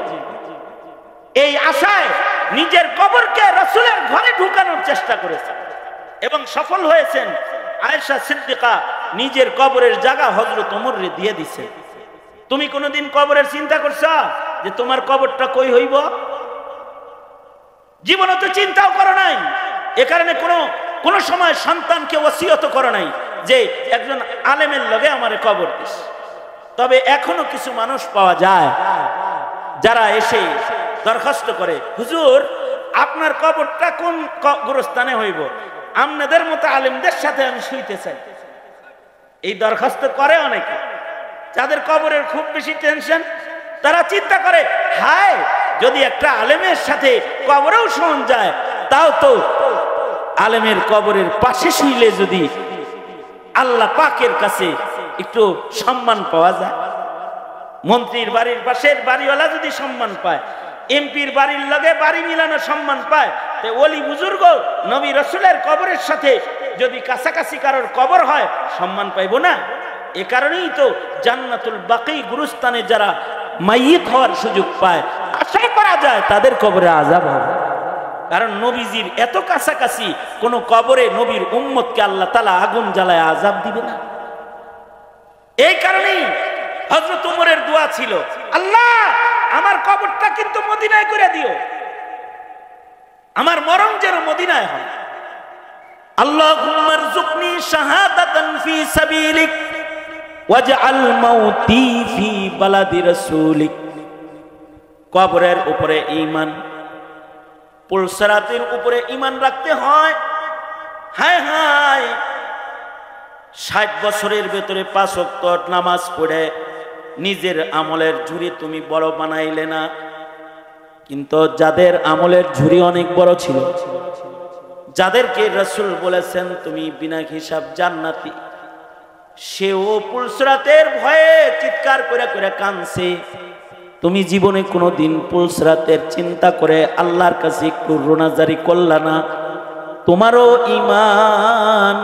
এই আশায় নিজের কবরকে রাসূলের ঘরে ঢুকানোর চেষ্টা করেছেন এবং সফল হয়েছেন। আয়েশা সিদ্দিকা নিজের কবরের জায়গা হযরত ওমরকে দিয়ে দিয়েছে। তুমি কোনোদিন কবরের চিন্তা করছো যে তোমার কবরটা কই হইব? জীবনে তো চিন্তাও করো নাই। এ কারণে কোন সময় সন্তানকে ওসিয়ত করো নাই যে একজন আলেমের লগে আমারে কবর দিস। তবে এখনো কিছু মানুষ পাওয়া যায় যারা এসে দরখাস্ত করে, হুজুর আপনার কবরটা কোন গোরস্থানে হইব, আপনাদের মতো আলেমদের সাথে আমি শুইতে চাই। এই দরখাস্ত করে অনেকে, যাদের কবরের খুব বেশি টেনশন। তারা চিন্তা করে, হায় যদি একটা আলেমের সাথে কবরেও শোন যায়, তাও তো আলেমের কবরের পাশে শুইলে যদি আল্লাহ পাকের কাছে একটু সম্মান পাওয়া যায়। মন্ত্রীর বাড়ির পাশের বাড়িওয়ালা যদি সম্মান পায়, এমপির বাড়ির লগে বাড়ি মিলানো সম্মান পায়, তো ওলি বুজুর্গ নবী রাসূলের কবরের সাথে যদি কাছাকাছি কারোর কবর হয় সম্মান পাইব না? এ কারণেই তো জান্নাতুল বাকি গুরুস্থানে যারা মাইয়িত হওয়ার সুযোগ পায়, আশা করা যায় তাদের কবরে আযাব হবে। কারণ নবীজির এত কাছাকাছি কোন কবরে নবীর উম্মতকে আল্লাহ তাআলা আগুন জ্বালায় আযাব দিবে না। এই কারণেই হযরত ওমরের দোয়া ছিল, আল্লাহ আমার কবরটা কিন্তু মদিনায় করে দিও, আমার মরণ যেন মদিনায় হয়। আল্লাহুম্মা রযুকনি শাহাদাতান ফি সাবিলিক ওয়াজআল মাউতি ফি বালাদি রাসূলিক। কবরের উপরে ঈমান, পুলসরাতের উপরে ঈমান রাখতে হয়। হায় হায় 60 বছরের ভেতরে 5 ওয়াক্ত নামাজ পড়ে নিজের আমলের ঝুরি তুমি বড় বানাইলে না, কিন্তু যাদের আমলের ঝুরি অনেক বড় ছিল, যাদেরকে রাসূল বলেছেন তুমি বিনা হিসাব জান্নাতি, সেও পুলসরাতের ভয়ে চিৎকার করে করে কাঁদছে। তুমি জীবনে কোনোদিন পুলসরাতের চিন্তা করে আল্লাহর কাছে একটু রোনাজারি করলা না? তোমারও ঈমান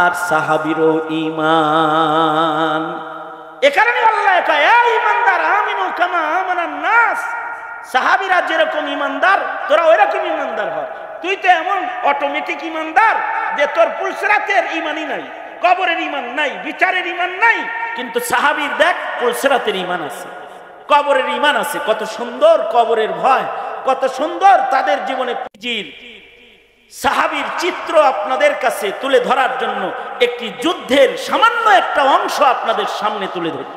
আর সাহাবীরও ঈমান। এ কারণে আল্লাহ কয়, এ ঈমানদার আমিনু কামা আমানান নাস। সাহাবীরা যেরকম ঈমানদার তোরা ওইরকম ঈমানদার হ। তুই তো এমন অটোমেটিক ঈমানদার যে তোর পুলসরাতের ঈমানই নাই, কবরের ঈমান নাই, বিচারের ঈমান নাই, কিন্তু সাহাবীর দেখ পুলসরাতের ঈমান আছে, কবরের ঈমান আছে। কত সুন্দর কবরের ভয়, কত সুন্দর তাদের জীবনে। সাহাবীর চিত্র আপনাদের কাছে তুলে ধরার জন্য একটি যুদ্ধের সামান্য একটা অংশ আপনাদের সামনে তুলে ধরি।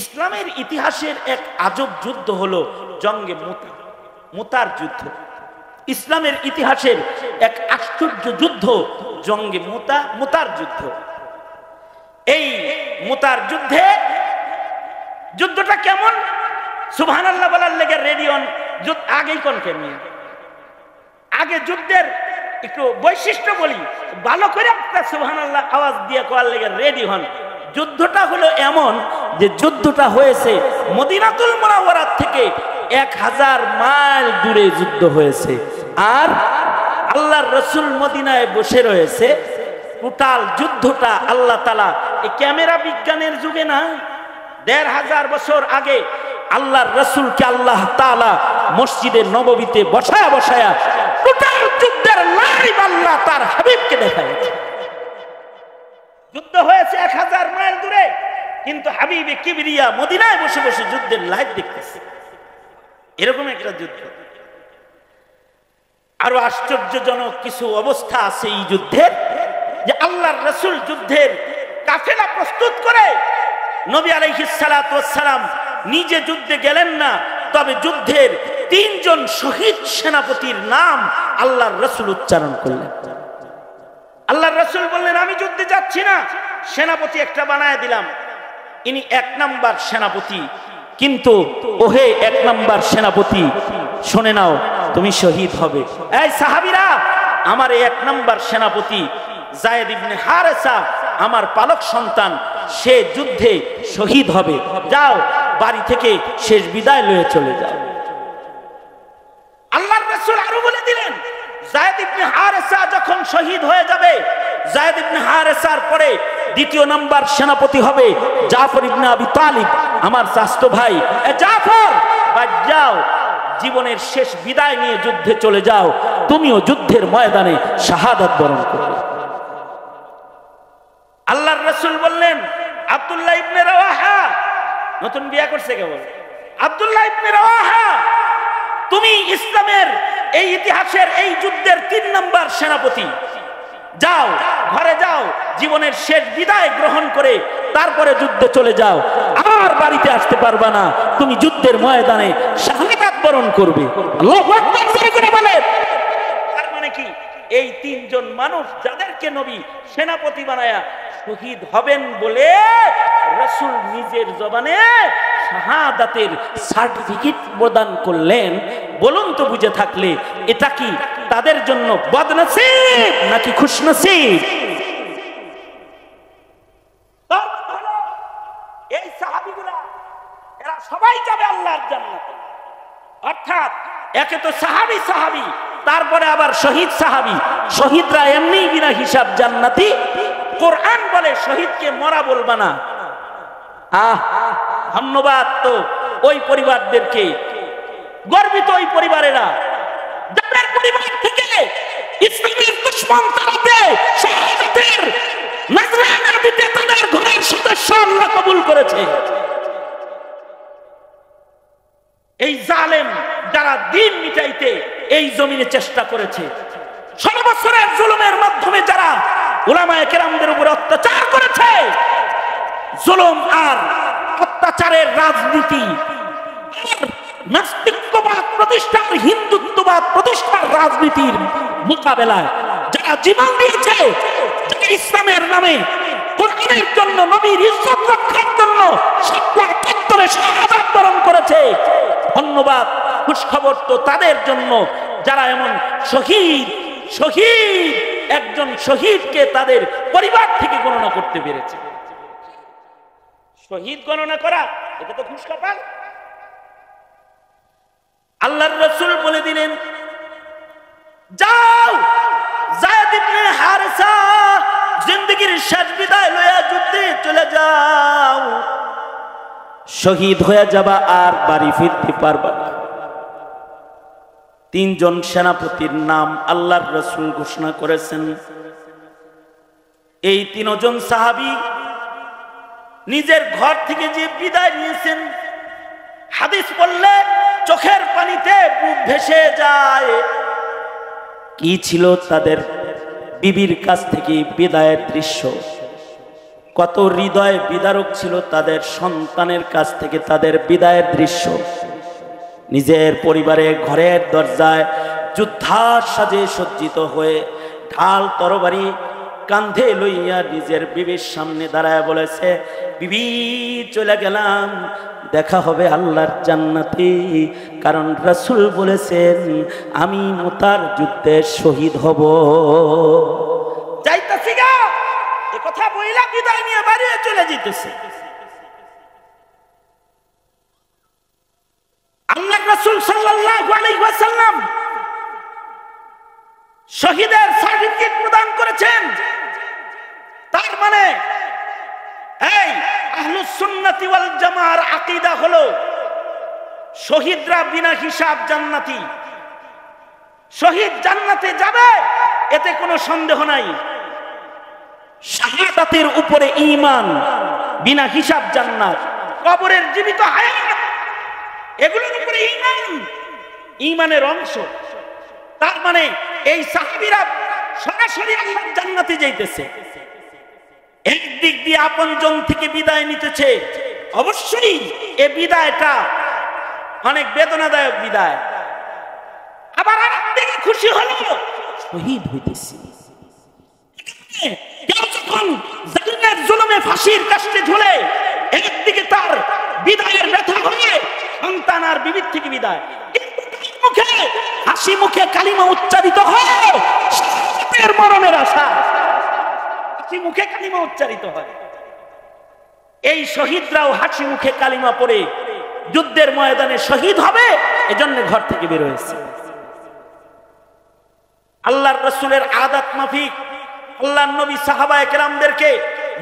ইসলামের ইতিহাসের এক আজব যুদ্ধ হলো জঙ্গে মুতার যুদ্ধ। ইসলামের ইতিহাসের এক আশ্চর্য যুদ্ধ জঙ্গে মুতার যুদ্ধ। এই মুতার যুদ্ধটা কেমন? সুবহানাল্লাহ বলার লেগে রেডিয়ন আগেই কোন কেমনি আগে যুদ্ধের একটু বৈশিষ্ট্য বলি, ভালো করে একটা সুবহানাল্লাহ আওয়াজ দিয়ে কোয়ার লেগে রেডি হন। যুদ্ধটা হলো এমন যে যুদ্ধটা হয়েছে মদিনাতুল মুনাওয়ারা থেকে 1000 মাইল দূরে যুদ্ধ হয়েছে, আর আল্লাহর রাসূল মদিনায় বসে রয়েছে। টোটাল যুদ্ধটা আল্লাহ তাআলা এই ক্যামেরা বিজ্ঞানের যুগে না, 1500 বছর আগে আল্লাহর রাসূলকে আল্লাহ তাআলা মসজিদে নববীতে বসায়া টোটাল যুদ্ধের লাইভ আল্লাহ তার হাবিবকে দেখাইছে। যুদ্ধ হয়েছে 1000 মাইল দূরে, কিন্তু হাবিবে কিবরিয়া মদিনায় বসে বসে যুদ্ধের লাইভ দেখতেছে। এরকম একটা যুদ্ধ। আরো আশ্চর্যজনক কিছু অবস্থা আছে এই যুদ্ধের, যে আল্লাহর রাসূল যুদ্ধের কাফেলা প্রস্তুত করে নবী আলাইহিস সালাতু ওয়াস সালাম নিজে যুদ্ধে গেলেন না, তবে যুদ্ধের 3 জন শহীদ সেনাপতির নাম আল্লাহর রাসূল উচ্চারণ করলেন। আল্লাহর রাসূল বললেন, আমি যুদ্ধে যাচ্ছি না, সেনাপতি একটা বানায় দিলাম। ইনি 1 নাম্বার সেনাপতি। কিন্তু ওহে 1 নাম্বার সেনাপতি, শুনে নাও, তুমি শহীদ হবে। এই সাহাবীরা, আমার 1 নাম্বার সেনাপতি যায়েদ ইবনে হারেসা আমার পালক সন্তান, সে যুদ্ধে শহীদ হবে, যাও বাড়ি থেকে শেষ বিদায় লয়ে চলে যাও। আল্লাহর রাসূল আরো বলে দিলেন, যায়েদ ইবনে হারেসা যখন শহীদ হয়ে যাবে, যায়েদ ইবনে হারেসার পরে 2 নাম্বার সেনাপতি হবে জাফর ইবনে আবি তালিব, আমার চাচতো ভাই। জাফর, বাদ যাও, জীবনের শেষ বিদায় নিয়ে যুদ্ধে চলে যাও, তুমিও যুদ্ধের ময়দানে শাহাদাত বরণ করবে। আল্লাহর রাসূল বললেন, আব্দুল্লাহ ইবনে রাওয়াহা, নতুন বিয়ে করছে কেবল, আব্দুল্লাহ ইবনে রাওয়াহা, তুমি ইসলামের এই ইতিহাসের এই যুদ্ধের 3 নাম্বার সেনাপতি, যাও ঘরে যাও, জীবনের শেষ বিদায় গ্রহণ করে তারপরে যুদ্ধে চলে যাও, আর বাড়িতে আসতে পারবা না, তুমি যুদ্ধের ময়দানে শাহাদাত বরণ করবে। আল্লাহু আকবার করে বলেন। তার মানে কি, এই 3 জন মানুষ যাদেরকে নবী সেনাপতি বানায়া শহীদ হবেন বলে রাসূল নিজের জবানে শাহাদাতের সার্টিফিকেট প্রদান করলেন। বলুন তো বুঝে থাকলে, এটা কি তাদের জন্য বদনসিব নাকি খুশনসিব? এই সাহাবীগুলা এরা সবাই যাবে আল্লাহর জান্নাতে। অর্থাৎ একে তো সাহাবী সাহাবী, তারপরে আবার শহীদ সাহাবী। শহীদরা এমনি বিনা হিসাব জান্নাতি। কোরআন বলে শহীদকে মরা বলবা না। ধন্যবাদ তো ওই পরিবারদেরকে, গর্বিত ওই পরিবারেরা যাদের পরিবার থেকে ইসলামের দুশমন তারাতে শাহাদাতের নজরানা দিতে তাদের ঘরের সদস্য আল্লাহ কবুল করেছে। এই জালেম যারা দিন মিটাইতে এই জমিনে চেষ্টা করেছে, 16 বছরের জুলুমের মাধ্যমে যারা উলামায়ে কেরামদের উপর অত্যাচার করেছে, জুলুম আর অত্যাচারের রাজনীতি, নাস্তিকবাদ প্রতিষ্ঠার, হিন্দুত্ববাদ প্রতিষ্ঠার রাজনীতির মোকাবেলায় যারা জীবন দিয়েছে, যারা ইসলামের নামে কোরআনের জন্য, নবীর ইজ্জত রক্ষার জন্য শাহাদাত বরণ করেছে, ধন্যবাদ, খুশখবর তো তাদের জন্য যারা এমন শহীদ একজন শহীদকে তাদের পরিবার থেকে গণনা করতে পেরেছে। শহীদ গণনা করা, এটা তো খুশখবর। আল্লাহর রাসূল বলে দিলেন, যাও যায়েদ ইবনে হারেসা জিন্দেগীর শেষ বিদায় লইয়া যুদ্ধে চলে যাও, শহীদ হয়ে যাবা, আর বাড়ি ফিরতে পারবা না। 3 জন সেনাপতির নাম আল্লাহর রাসূল ঘোষণা করেছেন। এই 3 জন সাহাবী নিজের ঘর থেকে যে বিদায় নিয়েছেন, হাদিস পড়লে চোখের পানিতে বুক ভেসে যায়। কি ছিল তাদের বিবির কাছ থেকে বিদায়ের দৃশ্য, কত হৃদয় বিদারক ছিল তাদের সন্তানের কাছ থেকে তাদের বিদায়ের দৃশ্য। নিজের পরিবারের ঘরের দরজায় যুদ্ধার সাজে সজ্জিত হয়ে ঢাল তরবারি কাঁধে লইয়া নিজের বিবির সামনে দাঁড়ায় বলেছে, বিবি চলে গেলাম, দেখা হবে আল্লাহর জান্নাতে, কারণ রাসূল বলেছেন আমি মুতার যুদ্ধে শহীদ হব। যাইতাছি গা, এই কথা বইলা বিদায় নিয়ে বাড়ি চলে যেতেছে। আল্লাহর রাসূল সাল্লাল্লাহু আলাইহি ওয়াসাল্লাম শহীদের সার্টিফিকেট প্রদান করেছেন। তার মানে এই আহলুস সুন্নাতি ওয়াল জামাআর আকীদা হলো শহীদরা বিনা হিসাব জান্নাতি। শহীদ জান্নাতে যাবে, এতে কোনো সন্দেহ নাই। শাহাদাতের উপরে ঈমান, বিনা হিসাব জান্নাত। কবরের জীবিত হায়াত, এগুলোর উপরে ঈমান, ঈমানের অংশ। তার মানে এই সাহাবীরা সরাসরি আল্লাহর জান্নাতে যাইতেছে। একদিক দিয়ে আপনজন থেকে বিদায় নিতেছে, অবশ্যই এই বিদায়টা অনেক বেদনাদায়ক বিদায়। আবার আরেকদিকে খুশি হলো, শহীদ হইতেছি। কেউ যখন জালিমের জুলুমে ফাঁসির কাস্টে ঝুলে, এক পিতার বিদায়ের ব্যথা হয়ে সন্তান আর বিবির থেকে বিদায়, মুখে হাসি মুখে কালিমা উচ্চারিত হয় শাহাদাতের মরণের আশা, হাসি মুখে কালিমা উচ্চারিত হয়। এই শহীদরাও হাসি মুখে কালিমা পড়ে যুদ্ধের ময়দানে শহীদ হবে, এজন্য ঘর থেকে বের হয়েছে। আল্লাহর রাসূলের আদাত মাফিক আল্লাহর নবী সাহাবায়ে কেরামদেরকে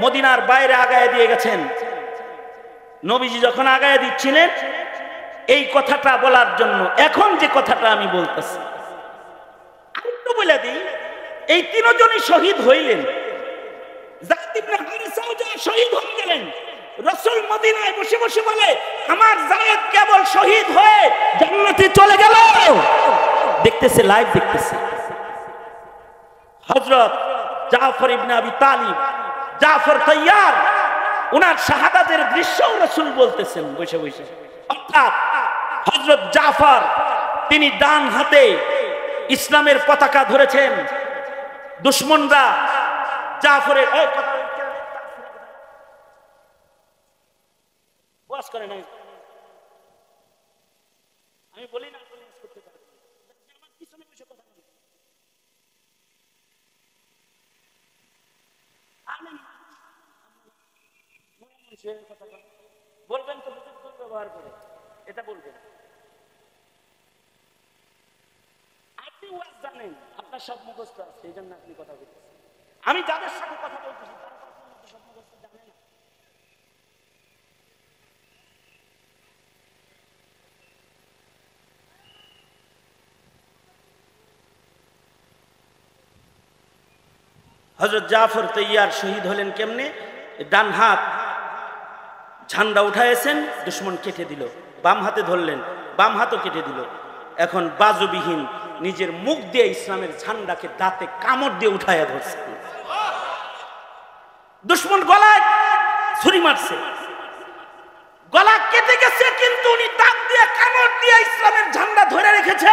মদিনার বাইরে আগায় দিয়ে গেছেন। নবীজি যখন আগায় দিচ্ছিলেন এই কথাটা বলার জন্য, এখন যে কথাটা আমি বলতেছি আরেকটু বলে দিই, এই তিনজনই শহীদ হইলেন। যায়েদ ইবনে হারিসাও যা শহীদ হয়ে গেলেন, রাসূল মদিনায় বসে বসে বলে আমার যায়েদ কেবল শহীদ হয়ে জান্নাতে চলে গেল। দেখতেছে, লাইভ দেখতেছে। হযরত জাফর ইবনে আবি তালিব, জাফর তাইয়ার, ওনার শাহাদাতের দৃশ্যও রাসূল বলতেছেন বসে বসে। অর্থাৎ হযরত জাফর তিনি ডান হাতে ইসলামের পতাকা ধরেছেন। দুশমনরা জাফরের ওয়াজ করে নাই, আমি বলি না করতে পারি, আমার পিছনে বসে কথা বলি, বলবেন তো ব্যবহার করে এটা বলবেন। আপনি ওয়াজ জানেন, আপনার সব মুখস্থ আছে, এই জন্য আপনি কথা বলতেছেন। আমি যাদের সাথে কথা বলতেছি তারা সব মুখস্থ জানে না। হযরত জাফর তাইয়ার শহীদ হলেন কেমনে? ডান হাত ঝান্ডা উঠাইছেন, দুশমন কেটে দিল, বাম হাতে ধরলেন, বাম হাতও কেটে দিল। এখন বাজুবিহীন নিজের মুখ দিয়ে ইসলামের ঝান্ডাকে দাঁতে কামড় দিয়ে উঠাইয়া ধরছে। দুশমন গলায় ছুরি মারছে, গলা কেটে গেছে, কিন্তু উনি দাঁত দিয়ে কামড় দিয়ে ইসলামের ঝান্ডা ধরে রেখেছে।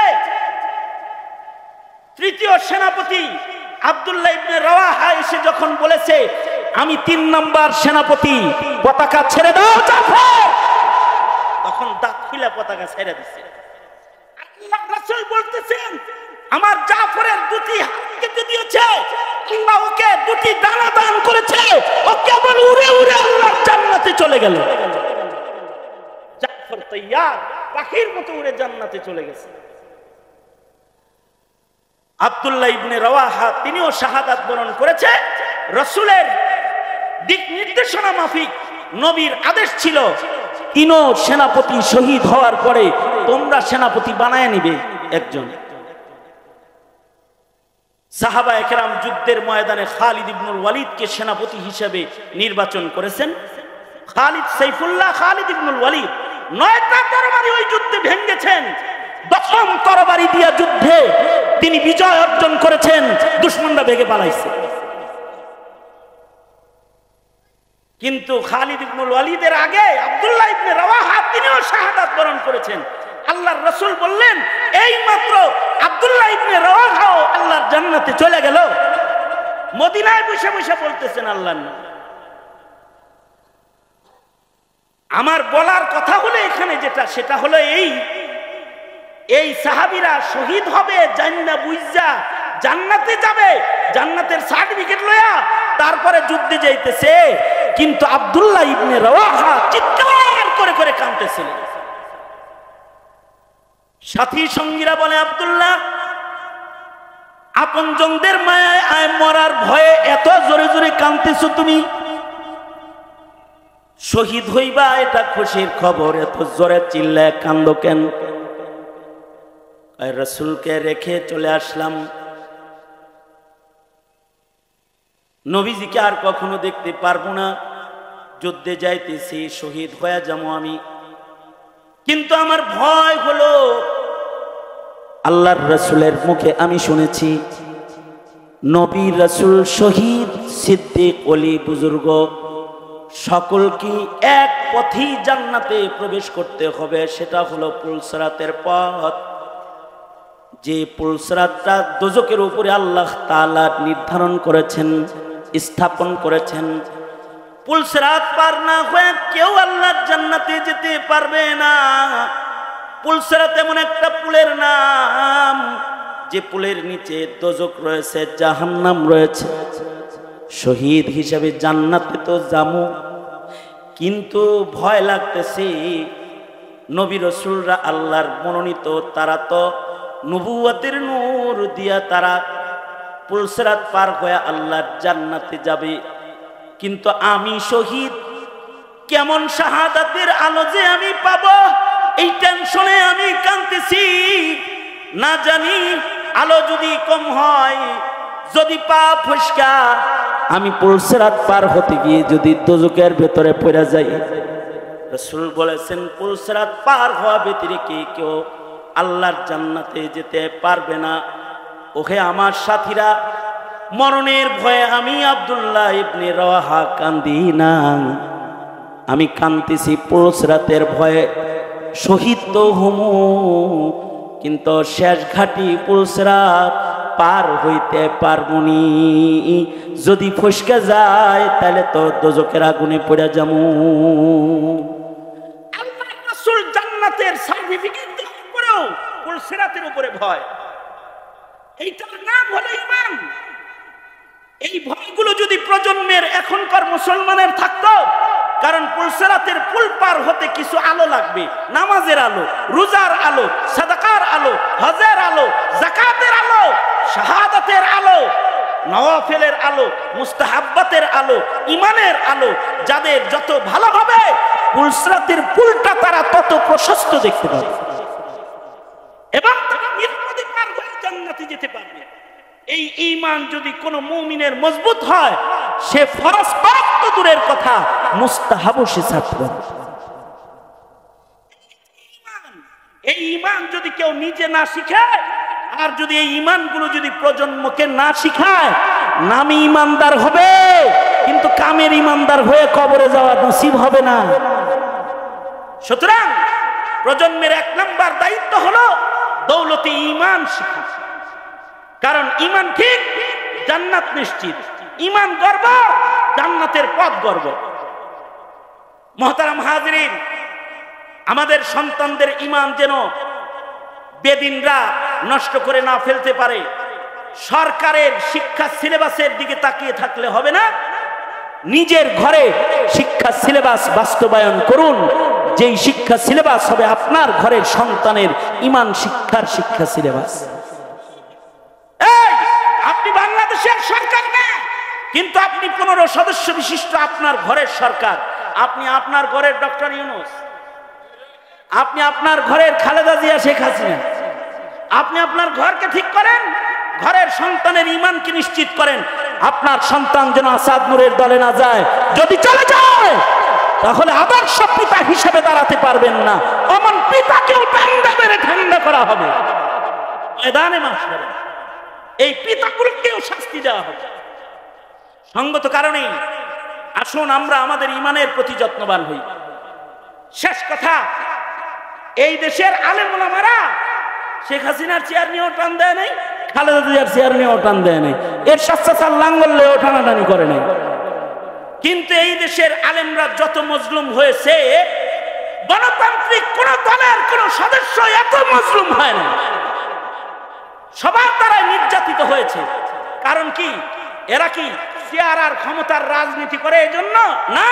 তৃতীয় সেনাপতি আব্দুল্লাহ ইবনে রাওয়াহা এসে যখন বলেছে আমি ৩ নম্বর সেনাপতি, পতাকা ছেড়ে দাও জাফর, তখন দাঁত খুলে পতাকা ছেড়ে দিছে। আল্লাহর রাসূল বলতেছেন আমার জাফরের দুটি হাত কেটে দিয়েছে, আল্লাহ ওকে দুটি ডানা দান করেছে, ও কেবল উড়ে উড়ে আল্লাহর জান্নাতে চলে গেল। জাফর তাইয়ার পাখির মতো উড়ে জান্নাতে চলে গেছে। আব্দুল্লাহ ইবনে রাওয়াহা তিনিও শাহাদাত বরণ করেছে। রাসূলের দিক নির্দেশনা মাফিক নবীর আদেশ ছিল তিনও সেনাপতি শহীদ হওয়ার পরে তোমরা সেনাপতি বানায় নিবে একজন। সাহাবায়ে কেরাম যুদ্ধের ময়দানে খালিদ ইবনুল ওয়ালিদকে সেনাপতি হিসেবে নির্বাচন করেছেন। খালিদ সাইফুল্লাহ খালিদ ইবনুল ওয়ালিদ 9টা তরবারি ওই যুদ্ধে ভেঙেছেন। 10ম তরবারি দিয়া যুদ্ধে তিনি বিজয় অর্জন করেছেন, দুশমনরা ভেগে পালাইছে। কিন্তু খালিদ ইবনুল ওয়ালিদের আগে আব্দুল্লাহ ইবনে রাওয়াহা তিনিও শাহাদাত বরণ করেছেন। আল্লাহর রাসূল বললেন এই মাত্র আব্দুল্লাহ ইবনে রাওয়াহাও আল্লাহর জান্নাতে চলে গেল। মদিনায় বসে বসে বলতেছেন আল্লাহর নাম। আমার বলার কথা হলো এখানে যেটা, সেটা হলো এই সাহাবীরা শহীদ হবে জান্নাত বুইজা জান্নাতে যাবে, জান্নাতের সার্টিফিকেট লয়া তারপরে যুদ্ধে যাইতেছে। কিন্তু আব্দুল্লাহ ইবনে রাওয়াহা চিৎকার করে করে কাঁদতেছিলেন। সাথী সঙ্গীরা বলে আব্দুল্লাহ আপনজনদের মায়ায় মরার ভয়ে এত জোরে জোরে কাঁদতেছো তুমি? শহীদ হইবা এটা খুশির খবর, এত জোরে চিল্লায় কান্দো কেন? রাসূলকে রেখে চলে আসলাম, নবীজিকে আর কখনো দেখতে পারবো না, যুদ্ধে যাইতেছি, শহীদ হয়ে যাবো আমি। কিন্তু আমার ভয় হলো আল্লাহর রাসূলের মুখে আমি শুনেছি নবী রাসূল শহীদ সিদ্দিক ওলি বুজুর্গ সকলকে এক পথেই জান্নাতে প্রবেশ করতে হবে, সেটা হলো পুলসরাতের পথ। যে পুলসরাতটা দোজখের উপরে আল্লাহ তাআলা নির্ধারণ করেছেন, স্থাপন করেছেন, পুলসিরাত পার না হয়ে কেউ আল্লাহর জান্নাতে যেতে পারবে না। পুলসিরাত এমন একটা পুলের নাম যে পুলের নিচে দোজখ রয়েছে, জাহান্নাম রয়েছে। শহীদ হিসাবে জান্নাতে তো যামু, কিন্তু ভয় লাগতেছে। নবী রাসূলরা আল্লাহর মনোনীত, তারা তো নবুয়তের নূর দিয়া তারা পুলসিরাত পার হয়ে আল্লাহর জান্নাতে যাবে, কিন্তু আমি শহীদ, কেমন শাহাদাতের আলো যে আমি পাবো, এই টেনশনে আমি কাঁদতেছি। না জানি আলো যদি কম হয়, যদি পা ফসকা আমি পুলসিরাত পার হতে গিয়ে যদি দোজখের ভেতরে পড়ে যাই। রাসূল বলেছেন পুলসিরাত পার হওয়া ব্যতিরেকে কেউ আল্লাহর জান্নাতে যেতে পারবে না। ওহে আমার সাথীরা, মরণের ভয়ে আমি আব্দুল্লাহ ইবনে রাওয়াহা কান্দি না, আমি কাঁদতেছি পুলসিরাতের ভয়ে। শহীদ তো হমু, কিন্তু শেষ ঘাটি পুলসিরাত পার হইতে পারবনি। যদি ফসকে যায় তাহলে তো দোজখের আগুনে পড়ে যাবো। আল্লাহর রাসূল জান্নাতের সার্টিফিকেট দেওয়ার পরেও পুলসিরাতের উপরে ভয়, এইটার নাম হলো ঈমান। এই ভয়গুলো যদি প্রজন্মের এখনকার মুসলমানের থাকতো, কারণ পুলসিরাতের পুল পার হতে কিছু আলো লাগবে, নামাজের আলো, রোজার আলো, সাদাকার আলো, হজের আলো, যাকাতের আলো, শাহাদাতের আলো, নওয়াফিলের আলো, মুস্তাহাব্বাতের আলো, ঈমানের আলো। যাদের যত ভালো হবে পুলসিরাতের পুলটা তারা তত প্রশস্ত দেখতে পাবে এবং তারা নিরাপদে পার হয়ে জান্নাতে যেতে পারবে। এই ঈমান যদি কোনো মুমিনের মজবুত হয়, সে ফরজ পাক তো দূরের কথা, মুস্তাহাবও সে ছাড়তে পারে। এই ঈমান যদি কেউ নিজে না শিখায়, আর যদি এই ঈমানগুলো যদি প্রজন্মকে না শিখায়, নামে ঈমানদার হবে কিন্তু কামের ঈমানদার হয়ে কবরে যাওয়া নসিব হবে না। সুতরাং প্রজন্মের 1 নম্বর দায়িত্ব হলো দৌলতে ঈমান শিখা। কারণ ঈমান ঠিক, জান্নাত নিশ্চিত। ঈমান গর্ব, জান্নাতের পথ গর্ব। মুহতারাম হাজিরিন, আমাদের সন্তানদের ঈমান যেন বেদিনরা নষ্ট করে না ফেলতে পারে। সরকারের শিক্ষা সিলেবাসের দিকে তাকিয়ে থাকলে হবে না, নিজের ঘরে শিক্ষা সিলেবাস বাস্তবায়ন করুন। যেই শিক্ষা সিলেবাস হবে আপনার ঘরের সন্তানের ঈমান শিক্ষার শিক্ষা সিলেবাস। আপনি বাংলাদেশের সরকার না, কিন্তু আপনি 15 সদস্য বিশিষ্ট আপনার ঘরের সরকার। আপনি আপনার ঘরের ডক্টর ইউনূস, আপনি আপনার ঘরের খালেদা জিয়া, শেখ হাসিনা। আপনি আপনার ঘরকে ঠিক করেন, ঘরের সন্তানের ঈমানকে নিশ্চিত করেন। আপনার সন্তান যেন আসাদ নূরের দলে না যায়। যদি চলে যায় তাহলে আদর্শ পিতা হিসেবে দাঁড়াতে পারবেন না। অমন পিতাকেও ঠান্ডা মেরে ঠান্ডা করা হবে ময়দানে মাশারে। এই পিতাগুলোকেও শাস্তি দেওয়া হবে। সঙ্গত কারণেই আসুন আমরা আমাদের ঈমানের প্রতি যত্নবান হই। শেষ কথা, এই দেশের আলেম ওলামারা শেখ হাসিনার চেয়ার নিয়েও টান দেয় নাই, খালেদা জিয়ার চেয়ার নিয়েও টান দেয় নাই, এর স্বাস্থ্য লাঙ্গলেও টানাটানি করে নাই। কিন্তু এই দেশের আলেমরা যত মজলুম হয়েছে, গণতান্ত্রিক কোন দলের কোন সদস্য এত মজলুম হয় না। সবার দ্বারাই নির্যাতিত হয়েছে। কারণ কি? এরা কি চেয়ার আর ক্ষমতার রাজনীতি করে এজন্য না।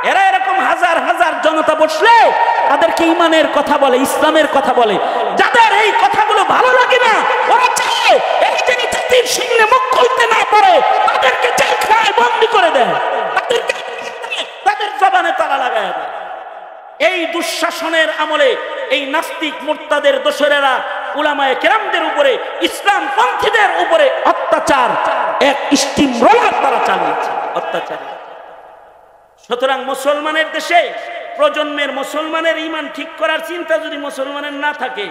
এরা এরকম হাজার হাজার জনতা বসলে তাদেরকে ঈমানের কথা বলে, ইসলামের কথা বলে। যাদের এই কথাগুলো ভালো লাগে না, ওরা চায় এই যিনি জাতির সামনে মুখ খুলতে না পারে তাদেরকে জেলখানায় বন্দী করে দেয়, তাদের জবানে তালা লাগায় দেয়। এই দুঃশাসনের আমলে এই নাস্তিক মুরতাদের দোসরেরা উলামায়ে কেরামদের উপরে, ইসলাম পন্থীদের উপরে অত্যাচার এক স্টিম রোলার তারা চালিয়েছে, অত্যাচার। সুতরাং মুসলমানের দেশে প্রজন্মের মুসলমানের ঈমান ঠিক করার চিন্তা যদি মুসলমানের না থাকে,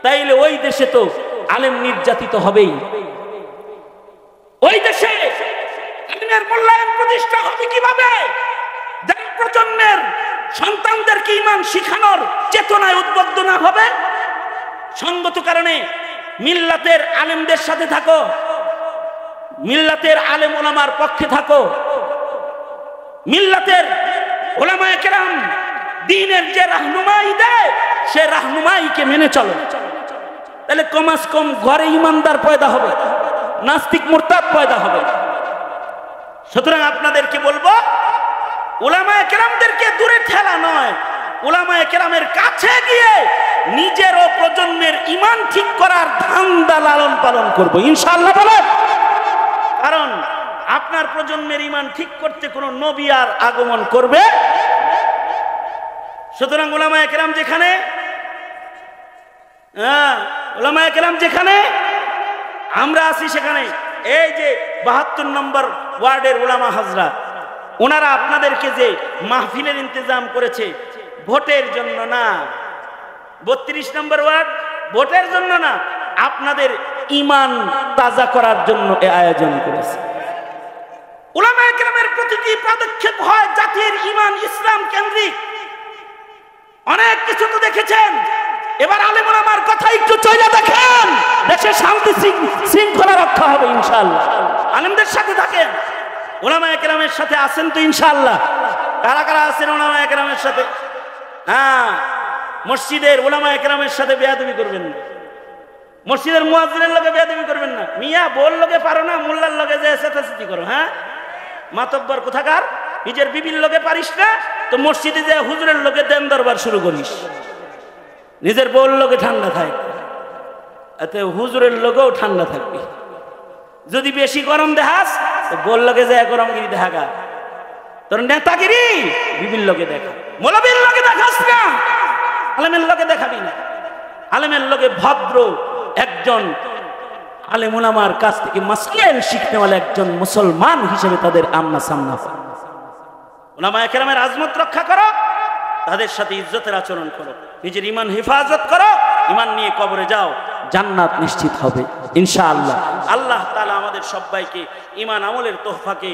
তাইলে ওই দেশে তো আলেম নির্যাতিত হবেই। ওই দেশে আলেমের মূল্যায়ন প্রতিষ্ঠা হবে কিভাবে? যারা প্রজন্মের সন্তানদেরকে ঈমান শিখানোর চেতনায় উদ্বুদ্ধ না হবে। সঙ্গত কারণে মিল্লাতের আলেমদের সাথে থাকো, মিল্লাতের আলেম ওলামার পক্ষে থাকো। মিল্লাতের উলামায়ে কেরাম দ্বীনের যে রাহনুমাই দেয় সে রাহনুমাইকে মেনে চলো, তাহলে কমাস কম ঘরে ইমানদার পয়দা হবে, নাস্তিক মুরতাদ পয়দা হবে। সুতরাং আপনাদেরকে বলবো, উলামায়ে কেরামদেরকে দূরে ঠেলা নয়, উলামায়ে কেরামের কাছে গিয়ে নিজের ও প্রজন্মের ঈমান ঠিক করার ধান্দা লালন পালন করব ইনশাআল্লাহ বলেন। কারণ আপনার প্রজন্মের ঈমান ঠিক করতে কোনো নবী আর আগমন করবে। সুতরাং উলামায়ে কেরাম যেখানে, উলামায়ে কেরাম যেখানে, আমরা আছি সেখানে। এই যে 72 নম্বর ওয়ার্ডের উলামা হাজরা, ওনারা আপনাদেরকে যে মাহফিলের ইন্তজাম করেছে ভোটের জন্য না, 32 নম্বর ওয়ার্ড ভোটের জন্য না, আপনাদের ঈমান তাজা করার জন্য এই আয়োজন করেছে। উলামায়ে কেরামের প্রতিটি পদক্ষেপ হয় জাতির ঈমান ইসলাম কেন্দ্রিক। অনেক কিছু তো দেখেছেন, এবার আলেম ওলামার কথা একটু চলে দেখেন, দেশে শান্তি শৃঙ্খলা রক্ষা হবে ইনশাআল্লাহ। আলেমদের সাথে থাকেন, উলামায়ে কেরামের সাথে আছেন তো ইনশাআল্লাহ? কারা কারা আছেন উলামায়ে কেরামের সাথে? মসজিদের উলামায়ে কেরামের সাথে বেয়াদবি করবেন না, মসজিদের মুয়াজ্জিনের লগে বেয়াদবি করবেন না। মিয়া বোর লগে পারো না, মোল্লার লগে যে চেঁচাচেঁচি করো, মাতব্বর কোথাকার, নিজের বিবির লগে পারিস না তো মসজিদে যে হুজুরের লগে দেন দরবার শুরু করিস, নিজের বোর লগে ঠান্ডা থাক, এতে হুজুরের লগেও ঠান্ডা থাকবি। যদি বেশি গরম দেখাস তো বোর লগে যায় গরমগিরি দেখাগা, তোর নেতাগিরি বিবির লগে দেখা, মৌলবীর লগে দেখাস না, আলেমের লগে দেখাবি না। আলেমের লগে ভদ্র একজন আলেম উলামার কাছ থেকে মাসআইল শিখনেওয়ালা একজন মুসলমান হিসেবে তাদের আমনা সামনা। উলামায়ে কেরামের আজমত রক্ষা করো, তাদের সাথে ইজ্জতের আচরণ করো, নিজের ঈমান হেফাজত করো, ঈমান নিয়ে কবরে যাও, জান্নাত নিশ্চিত হবে ইনশাআল্লাহ। আল্লাহ তাআলা আমাদের সবাইকে ঈমান আমলের তোহফাকে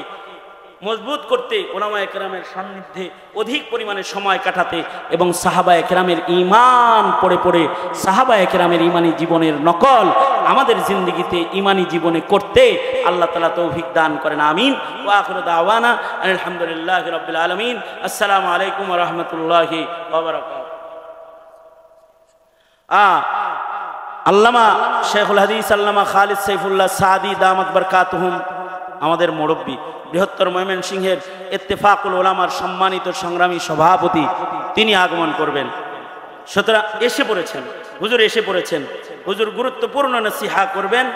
মজবুত করতে, উলামায়ে কেরামের সান্নিধ্যে অধিক পরিমাণে সময় কাটাতে এবং সাহাবায়ে কেরামের ঈমান পড়ে পড়ে সাহাবায়ে কেরামের ঈমানি জীবনের নকল আমাদের জিন্দেগিতে ঈমানি জীবনে করতে আল্লাহ তাআলা তৌফিক দান করেন, আমিন। ওয়া আখিরু দাওয়ানা আলহামদুলিল্লাহি রাব্বিল আলামিন। আসসালামু আলাইকুম ওয়া রাহমাতুল্লাহি ওয়া বারাকাতুহু। আল্লামা শেখুল হাদিস আল্লামা খালিদ সাইফুল্লাহ সাদি দামাত বরকাতুহুম, আমাদের মুরব্বী, বৃহত্তর ময়মনসিংহের ইত্তেফাকুল উলামার সম্মানিত সংগ্রামী সভাপতি, তিনি আগমন করবেন। সুতরাং এসে পড়েছেন, হুজুর এসে পড়েছেন, হুজুর গুরুত্বপূর্ণ নসিহা করবেন,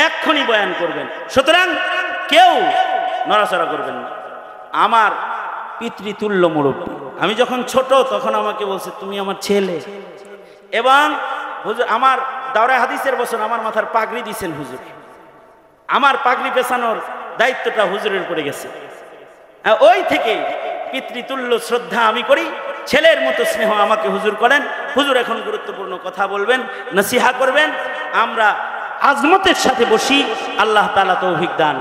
এক্ষুনি বয়ান করবেন। সুতরাং কেউ নড়াচড়া করবেন না। আমার পিতৃতুল্য মুরব্বী, আমি যখন ছোট তখন আমাকে বলছে তুমি আমার ছেলে, এবং হুজুর আমার দাওরায়ে হাদিসের বছর আমার মাথার পাগড়ি দিয়েছেন হুজুর, আমার পাগড়ি পেছানোর দায়িত্বটা হুজুরের উপরে গেছে। ওই থেকে পিতৃতুল্য শ্রদ্ধা আমি করি, ছেলের মতো স্নেহ আমাকে হুজুর করেন। হুজুর এখন গুরুত্বপূর্ণ কথা বলবেন, নসিহা করবেন, আমরা আজমতের সাথে বসি। আল্লাহ তাআলা তৌফিক দান।